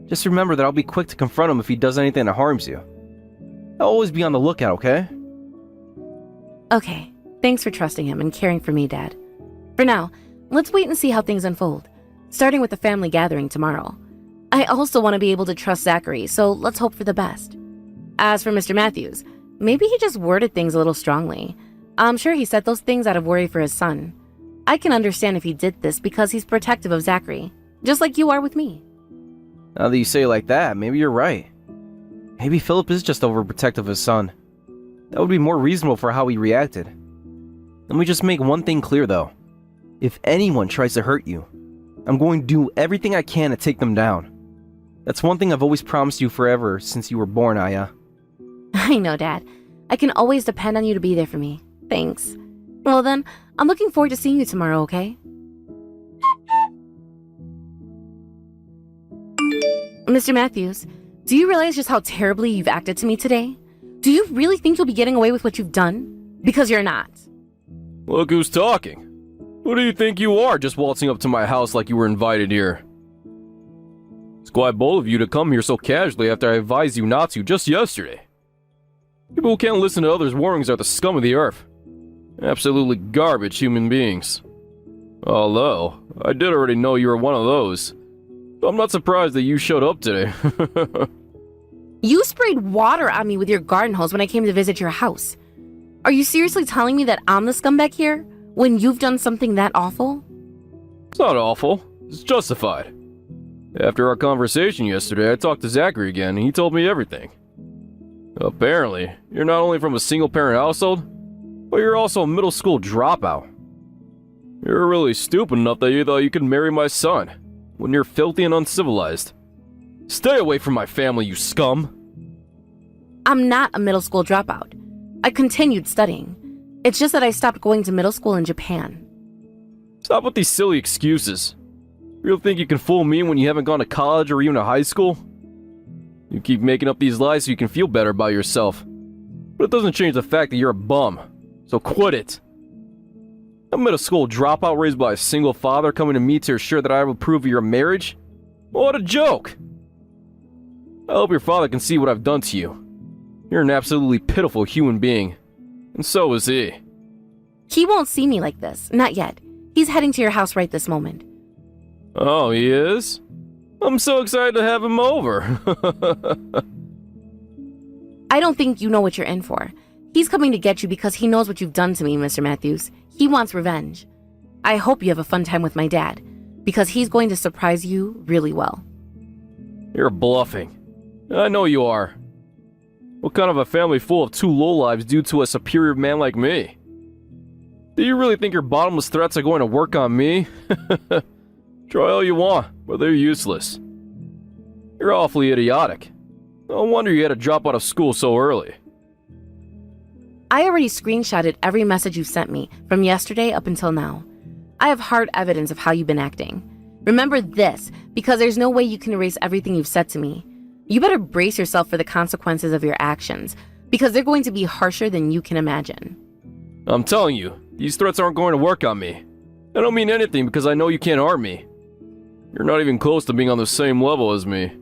Just remember that I'll be quick to confront him if he does anything that harms you. I'll always be on the lookout, okay? Okay, thanks for trusting him and caring for me, Dad. For now, let's wait and see how things unfold, starting with the family gathering tomorrow. I also want to be able to trust Zachary, so let's hope for the best. As for Mr. Matthews, maybe he just worded things a little strongly. I'm sure he said those things out of worry for his son. I can understand if he did this because he's protective of Zachary, just like you are with me. Now that you say it like that, maybe you're right. Maybe Philip is just overprotective of his son. That would be more reasonable for how he reacted. Let me just make one thing clear though. If anyone tries to hurt you, I'm going to do everything I can to take them down. That's one thing I've always promised you forever since you were born, Aya. I know, Dad. I can always depend on you to be there for me. Thanks. Well then, I'm looking forward to seeing you tomorrow, okay? Mr. Matthews, do you realize just how terribly you've acted to me today? Do you really think you'll be getting away with what you've done? Because you're not. Look who's talking. Who do you think you are, just waltzing up to my house like you were invited here? It's quite bold of you to come here so casually after I advised you not to just yesterday. People who can't listen to others' warnings are the scum of the earth. Absolutely garbage human beings. Although, I did already know you were one of those. So I'm not surprised that you showed up today. You sprayed water on me with your garden hose when I came to visit your house. Are you seriously telling me that I'm the scumbag here, when you've done something that awful? It's not awful. It's justified. After our conversation yesterday, I talked to Zachary again, and he told me everything. Apparently, you're not only from a single-parent household, but you're also a middle school dropout. You're really stupid enough that you thought you could marry my son, when you're filthy and uncivilized. Stay away from my family, you scum! I'm not a middle school dropout. I continued studying. It's just that I stopped going to middle school in Japan. Stop with these silly excuses. You really think you can fool me when you haven't gone to college or even to high school? You keep making up these lies so you can feel better about yourself. But it doesn't change the fact that you're a bum. So quit it. A middle school dropout raised by a single father coming to me to assure that I will approve of your marriage? What a joke! I hope your father can see what I've done to you. You're an absolutely pitiful human being. And so is he. He won't see me like this, not yet. He's heading to your house right this moment. Oh, he is? I'm so excited to have him over. I don't think you know what you're in for. He's coming to get you because he knows what you've done to me, Mr. Matthews. He wants revenge. I hope you have a fun time with my dad, because he's going to surprise you really well. You're bluffing. I know you are. What kind of a family full of two lowlives due to a superior man like me? Do you really think your bottomless threats are going to work on me? Try all you want, but they're useless. You're awfully idiotic. No wonder you had to drop out of school so early. I already screenshotted every message you sent me from yesterday up until now. I have hard evidence of how you've been acting. Remember this, because there's no way you can erase everything you've said to me. You better brace yourself for the consequences of your actions, because they're going to be harsher than you can imagine. I'm telling you, these threats aren't going to work on me. I don't mean anything because I know you can't harm me. You're not even close to being on the same level as me.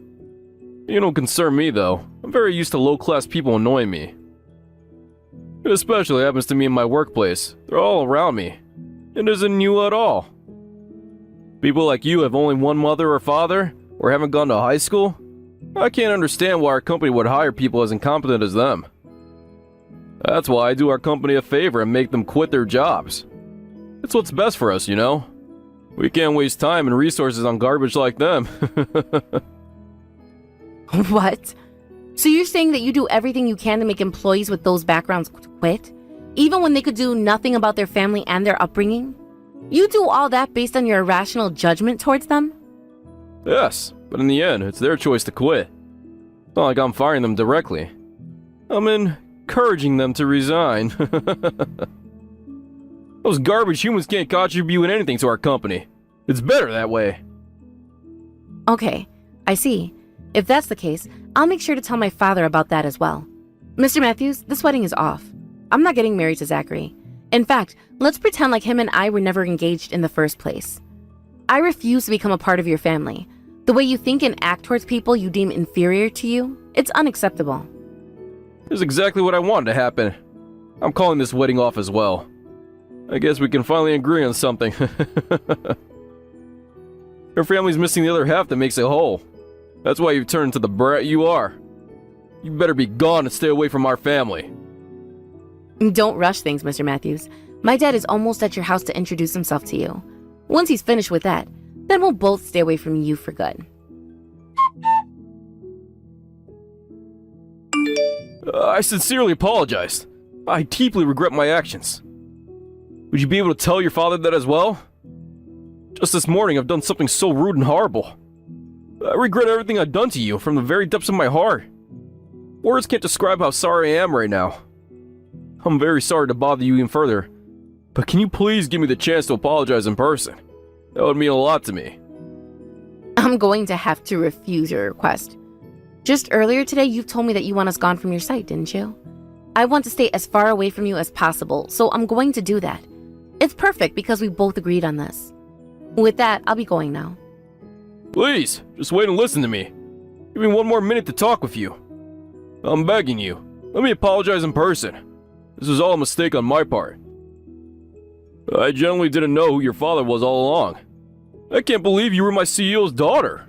You don't concern me though. I'm very used to low-class people annoying me. It especially happens to me in my workplace. They're all around me. It isn't you at all. People like you have only one mother or father, or haven't gone to high school? I can't understand why our company would hire people as incompetent as them. That's why I do our company a favor and make them quit their jobs. It's what's best for us, you know? We can't waste time and resources on garbage like them. What? So you're saying that you do everything you can to make employees with those backgrounds quit? Even when they could do nothing about their family and their upbringing? You do all that based on your irrational judgment towards them? Yes, but in the end, it's their choice to quit. It's not like I'm firing them directly. I'm encouraging them to resign. Those garbage humans can't contribute anything to our company. It's better that way. Okay, I see. If that's the case, I'll make sure to tell my father about that as well. Mr. Matthews, this wedding is off. I'm not getting married to Zachary. In fact, let's pretend like him and I were never engaged in the first place. I refuse to become a part of your family. The way you think and act towards people you deem inferior to you, it's unacceptable. This is exactly what I wanted to happen. I'm calling this wedding off as well. I guess we can finally agree on something. Your family's missing the other half that makes it whole. That's why you've turned into the brat you are. You better be gone and stay away from our family. Don't rush things, Mr. Matthews. My dad is almost at your house to introduce himself to you. Once he's finished with that, then we'll both stay away from you for good. I sincerely apologize. I deeply regret my actions. Would you be able to tell your father that as well? Just this morning, I've done something so rude and horrible. I regret everything I've done to you from the very depths of my heart. Words can't describe how sorry I am right now. I'm very sorry to bother you even further, but can you please give me the chance to apologize in person? That would mean a lot to me. I'm going to have to refuse your request. Just earlier today, you told me that you want us gone from your sight, didn't you? I want to stay as far away from you as possible, so I'm going to do that. It's perfect because we both agreed on this. With that, I'll be going now. Please, just wait and listen to me. Give me one more minute to talk with you. I'm begging you. Let me apologize in person. This was all a mistake on my part. I genuinely didn't know who your father was all along. I can't believe you were my CEO's daughter.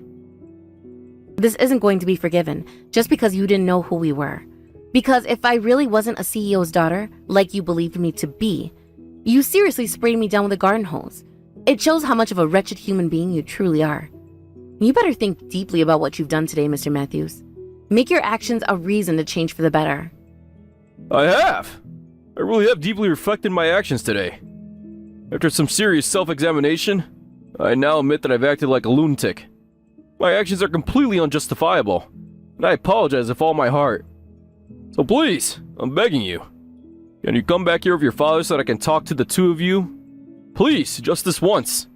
This isn't going to be forgiven just because you didn't know who we were. Because if I really wasn't a CEO's daughter, like you believed me to be, you seriously sprayed me down with a garden hose. It shows how much of a wretched human being you truly are. You better think deeply about what you've done today, Mr. Matthews. Make your actions a reason to change for the better. I have. I really have deeply reflected my actions today. After some serious self-examination, I now admit that I've acted like a lunatic. My actions are completely unjustifiable, and I apologize with all my heart. So please, I'm begging you. Can you come back here with your father so that I can talk to the two of you? Please, just this once.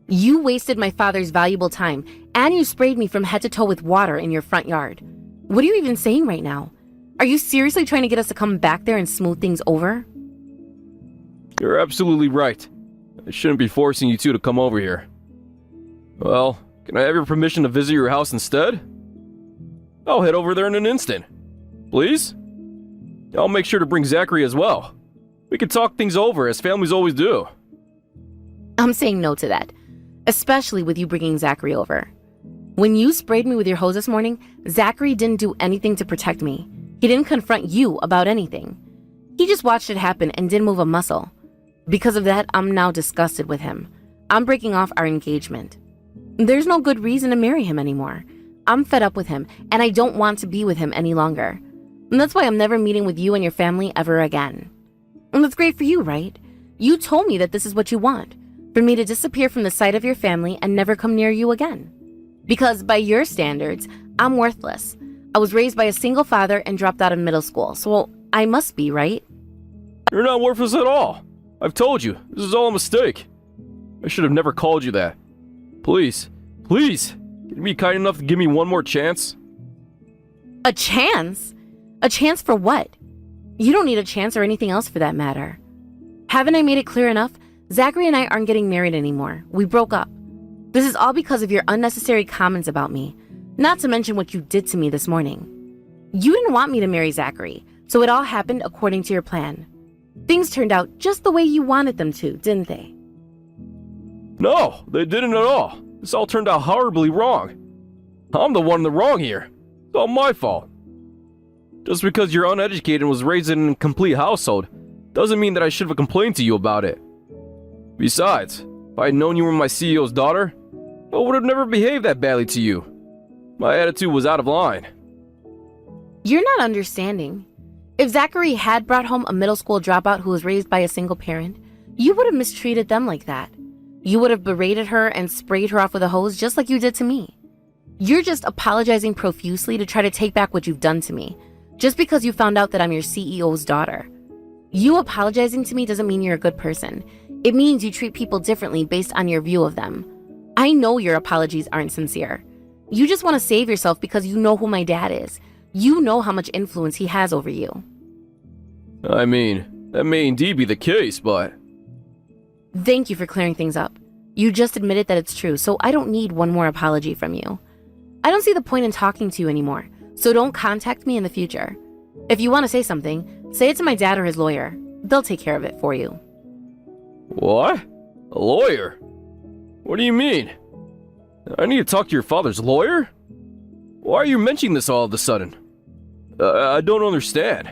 You wasted my father's valuable time, and you sprayed me from head to toe with water in your front yard. What are you even saying right now? Are you seriously trying to get us to come back there and smooth things over? You're absolutely right. I shouldn't be forcing you two to come over here. Well, can I have your permission to visit your house instead? I'll head over there in an instant. Please? I'll make sure to bring Zachary as well. We can talk things over as families always do. I'm saying no to that, especially with you bringing Zachary over. When you sprayed me with your hose this morning, Zachary didn't do anything to protect me. He didn't confront you about anything. He just watched it happen and didn't move a muscle. Because of that, I'm now disgusted with him. I'm breaking off our engagement. There's no good reason to marry him anymore. I'm fed up with him, and I don't want to be with him any longer. And that's why I'm never meeting with you and your family ever again. And that's great for you, right? You told me that this is what you want, for me to disappear from the sight of your family and never come near you again. Because by your standards, I'm worthless. I was raised by a single father and dropped out of middle school, so I must be, right? You're not worthless at all. I've told you, this is all a mistake. I should have never called you that. Please, please, can you be kind enough to give me one more chance? A chance? A chance for what? You don't need a chance or anything else for that matter. Haven't I made it clear enough? Zachary and I aren't getting married anymore. We broke up. This is all because of your unnecessary comments about me, not to mention what you did to me this morning. You didn't want me to marry Zachary, so it all happened according to your plan. Things turned out just the way you wanted them to, didn't they? No, they didn't at all. This all turned out horribly wrong. I'm the one in the wrong here. It's all my fault. Just because you're uneducated and was raised in an incomplete household doesn't mean that I should have complained to you about it. Besides, if I had known you were my CEO's daughter, I would have never behaved that badly to you. My attitude was out of line. You're not understanding. If Zachary had brought home a middle school dropout who was raised by a single parent, you would have mistreated them like that. You would have berated her and sprayed her off with a hose just like you did to me. You're just apologizing profusely to try to take back what you've done to me, just because you found out that I'm your CEO's daughter. You apologizing to me doesn't mean you're a good person. It means you treat people differently based on your view of them. I know your apologies aren't sincere. You just want to save yourself because you know who my dad is. You know how much influence he has over you. I mean, that may indeed be the case, but... Thank you for clearing things up. You just admitted that it's true, so I don't need one more apology from you. I don't see the point in talking to you anymore, so don't contact me in the future. If you want to say something, say it to my dad or his lawyer. They'll take care of it for you. What? A lawyer? What do you mean? I need to talk to your father's lawyer? Why are you mentioning this all of a sudden? I don't understand.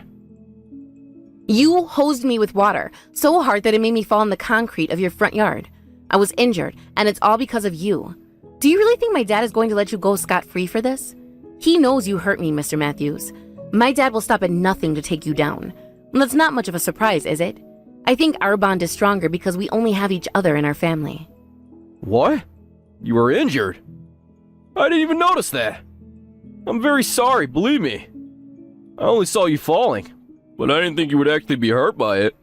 You hosed me with water so hard that it made me fall in the concrete of your front yard. I was injured, and it's all because of you. Do you really think my dad is going to let you go scot-free for this? He knows you hurt me, Mr. Matthews. My dad will stop at nothing to take you down. That's not much of a surprise, is it? I think our bond is stronger because we only have each other in our family. What? You were injured? I didn't even notice that. I'm very sorry, believe me. I only saw you falling, but I didn't think you would actually be hurt by it.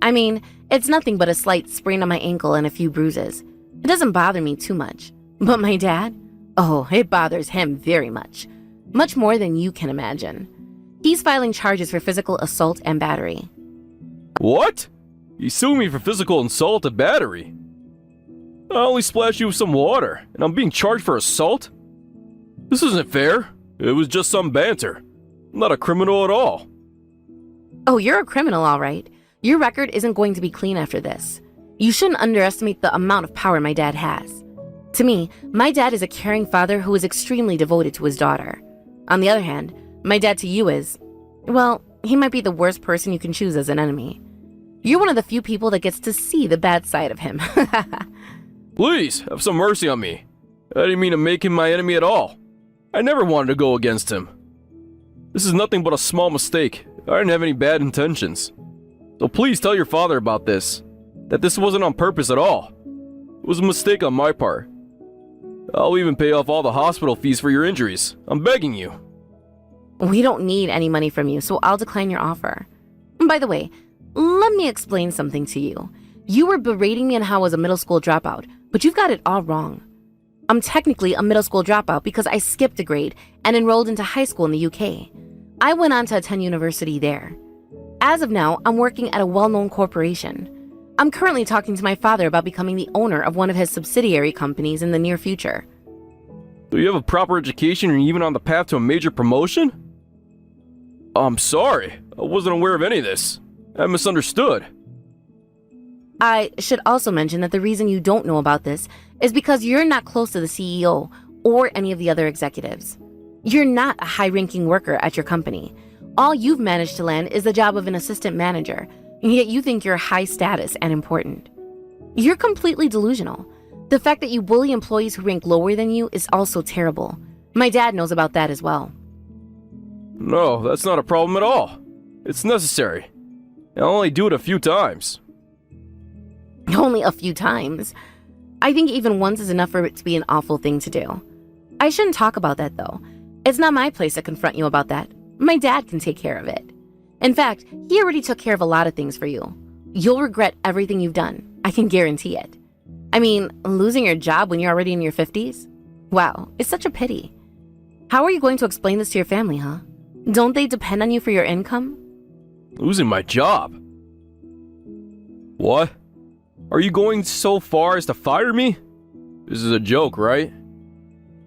I mean, it's nothing but a slight sprain on my ankle and a few bruises. It doesn't bother me too much. But my dad? Oh, it bothers him very much. Much more than you can imagine. He's filing charges for physical assault and battery. What? You sued me for physical assault and battery? I only splashed you with some water, and I'm being charged for assault? This isn't fair. It was just some banter. I'm not a criminal at all. Oh, you're a criminal, all right. Your record isn't going to be clean after this. You shouldn't underestimate the amount of power my dad has. To me, my dad is a caring father who is extremely devoted to his daughter. On the other hand, my dad to you is, well, he might be the worst person you can choose as an enemy. You're one of the few people that gets to see the bad side of him. Please, have some mercy on me. I didn't mean to make him my enemy at all. I never wanted to go against him. This is nothing but a small mistake. I didn't have any bad intentions. So please tell your father about this. That this wasn't on purpose at all. It was a mistake on my part. I'll even pay off all the hospital fees for your injuries. I'm begging you. We don't need any money from you, so I'll decline your offer. By the way, let me explain something to you. You were berating me on how I was a middle school dropout, but you've got it all wrong. I'm technically a middle school dropout because I skipped a grade and enrolled into high school in the UK. I went on to attend university there. As of now, I'm working at a well-known corporation. I'm currently talking to my father about becoming the owner of one of his subsidiary companies in the near future. Do you have a proper education and even on the path to a major promotion? I'm sorry. I wasn't aware of any of this. I misunderstood. I should also mention that the reason you don't know about this is because you're not close to the CEO or any of the other executives. You're not a high-ranking worker at your company. All you've managed to land is the job of an assistant manager, and yet you think you're high status and important. You're completely delusional. The fact that you bully employees who rank lower than you is also terrible. My dad knows about that as well. No, that's not a problem at all. It's necessary. I'll only do it a few times. Only a few times. I think even once is enough for it to be an awful thing to do. I shouldn't talk about that, though. It's not my place to confront you about that. My dad can take care of it. In fact, he already took care of a lot of things for you. You'll regret everything you've done. I can guarantee it. I mean, losing your job when you're already in your 50s? Wow, it's such a pity. How are you going to explain this to your family, huh? Don't they depend on you for your income? Losing my job? What? Are you going so far as to fire me? This is a joke, right?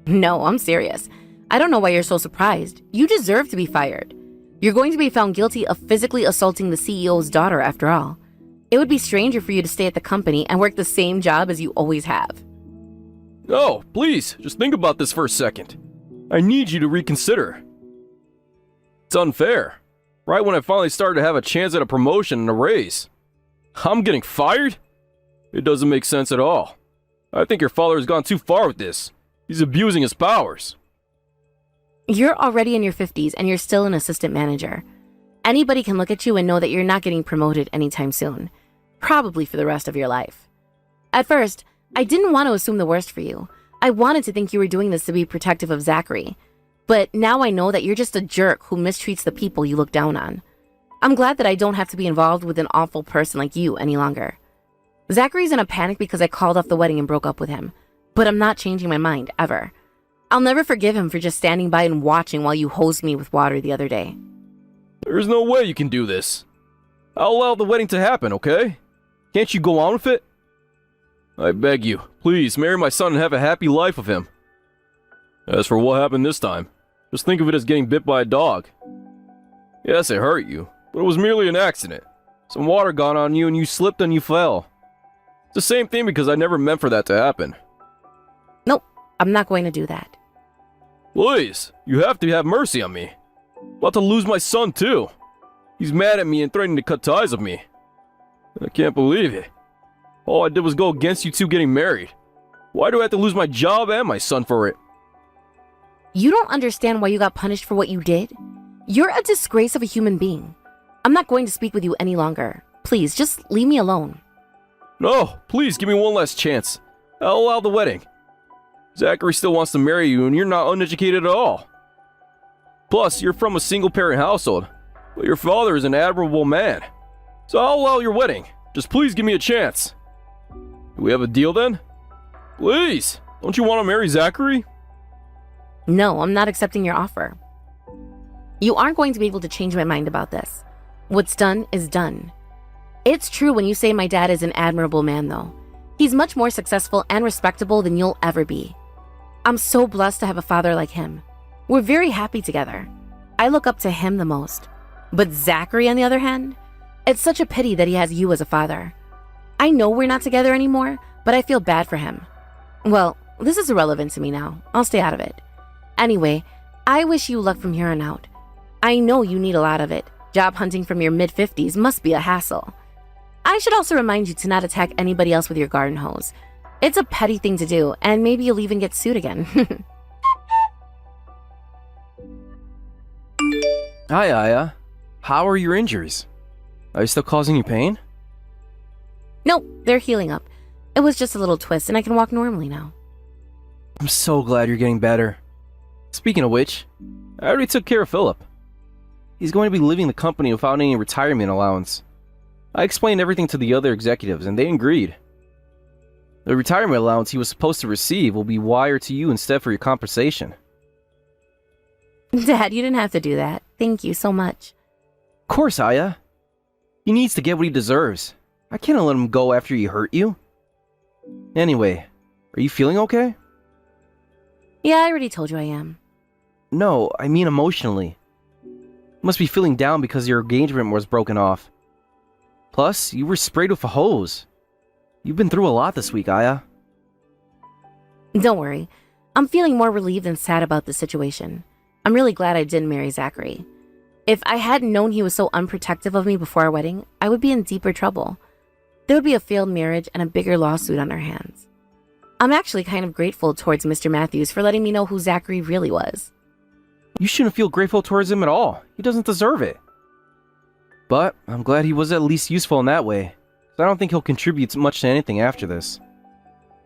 No, I'm serious. I don't know why you're so surprised. You deserve to be fired. You're going to be found guilty of physically assaulting the CEO's daughter after all. It would be stranger for you to stay at the company and work the same job as you always have. No, please, just think about this for a second. I need you to reconsider. It's unfair. Right when I finally started to have a chance at a promotion and a raise. I'm getting fired? It doesn't make sense at all. I think your father has gone too far with this. He's abusing his powers. You're already in your 50s and you're still an assistant manager. Anybody can look at you and know that you're not getting promoted anytime soon. Probably for the rest of your life. At first, I didn't want to assume the worst for you. I wanted to think you were doing this to be protective of Zachary. But now I know that you're just a jerk who mistreats the people you look down on. I'm glad that I don't have to be involved with an awful person like you any longer. Zachary's in a panic because I called off the wedding and broke up with him. But I'm not changing my mind, ever. I'll never forgive him for just standing by and watching while you hosed me with water the other day. There's no way you can do this. I'll allow the wedding to happen, okay? Can't you go on with it? I beg you, please marry my son and have a happy life with him. As for what happened this time, just think of it as getting bit by a dog. Yes, it hurt you, but it was merely an accident. Some water got on you and you slipped and you fell. It's the same thing because I never meant for that to happen. Nope, I'm not going to do that. Please, you have to have mercy on me. I'm about to lose my son too. He's mad at me and threatening to cut ties with me. I can't believe it. All I did was go against you two getting married. Why do I have to lose my job and my son for it? You don't understand why you got punished for what you did? You're a disgrace of a human being. I'm not going to speak with you any longer. Please, just leave me alone. No, please give me one last chance. I'll allow the wedding. Zachary still wants to marry you, and you're not uneducated at all. Plus, you're from a single-parent household, but your father is an admirable man. So I'll allow your wedding. Just please give me a chance. Do we have a deal then? Please, don't you want to marry Zachary? No, I'm not accepting your offer. You aren't going to be able to change my mind about this. What's done is done. It's true when you say my dad is an admirable man, though. He's much more successful and respectable than you'll ever be. I'm so blessed to have a father like him. We're very happy together. I look up to him the most. But Zachary, on the other hand, it's such a pity that he has you as a father. I know we're not together anymore, but I feel bad for him. Well, this is irrelevant to me now. I'll stay out of it. Anyway, I wish you luck from here on out. I know you need a lot of it. Job hunting from your mid-50s must be a hassle. I should also remind you to not attack anybody else with your garden hose. It's a petty thing to do, and maybe you'll even get sued again. Hi, Aya. How are your injuries? Are they still causing you pain? Nope, they're healing up. It was just a little twist, and I can walk normally now. I'm so glad you're getting better. Speaking of which, I already took care of Philip. He's going to be leaving the company without any retirement allowance. I explained everything to the other executives, and they agreed. The retirement allowance he was supposed to receive will be wired to you instead for your compensation. Dad, you didn't have to do that. Thank you so much. Of course, Aya. He needs to get what he deserves. I can't let him go after he hurt you. Anyway, are you feeling okay? Yeah, I already told you I am. No, I mean emotionally. You must be feeling down because your engagement was broken off. Plus, you were sprayed with a hose. You've been through a lot this week, Aya. Don't worry. I'm feeling more relieved than sad about the situation. I'm really glad I didn't marry Zachary. If I hadn't known he was so unprotective of me before our wedding, I would be in deeper trouble. There would be a failed marriage and a bigger lawsuit on our hands. I'm actually kind of grateful towards Mr. Matthews for letting me know who Zachary really was. You shouldn't feel grateful towards him at all. He doesn't deserve it. But I'm glad he was at least useful in that way, 'cause I don't think he'll contribute much to anything after this.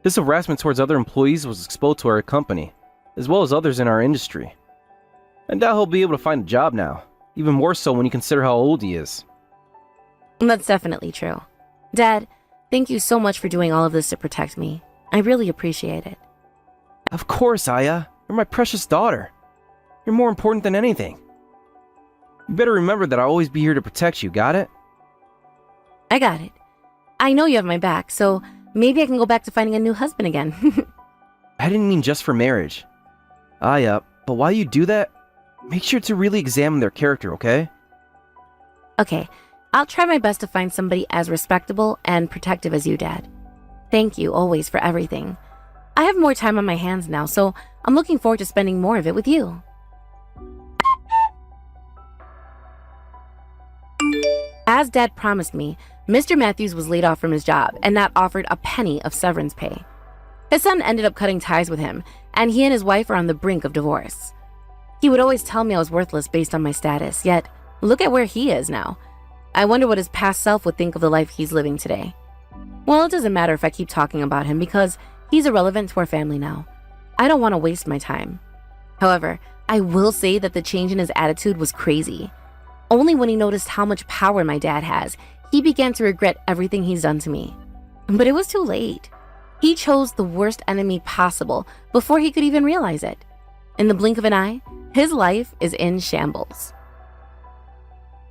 His harassment towards other employees was exposed to our company, as well as others in our industry. I doubt he'll be able to find a job now, even more so when you consider how old he is. That's definitely true. Dad, thank you so much for doing all of this to protect me. I really appreciate it. Of course, Aya. You're my precious daughter. You're more important than anything. You better remember that I'll always be here to protect you, got it? I got it. I know you have my back, so maybe I can go back to finding a new husband again. I didn't mean just for marriage. Aya, but while you do that, make sure to really examine their character, okay? Okay, I'll try my best to find somebody as respectable and protective as you, Dad. Thank you always for everything. I have more time on my hands now, so I'm looking forward to spending more of it with you. As Dad promised me, Mr. Matthews was laid off from his job and not offered a penny of severance pay. His son ended up cutting ties with him, and he and his wife are on the brink of divorce. He would always tell me I was worthless based on my status, yet look at where he is now. I wonder what his past self would think of the life he's living today. Well, it doesn't matter if I keep talking about him because he's irrelevant to our family now. I don't want to waste my time. However, I will say that the change in his attitude was crazy. Only when he noticed how much power my dad has, he began to regret everything he's done to me. But it was too late. He chose the worst enemy possible before he could even realize it. In the blink of an eye, his life is in shambles.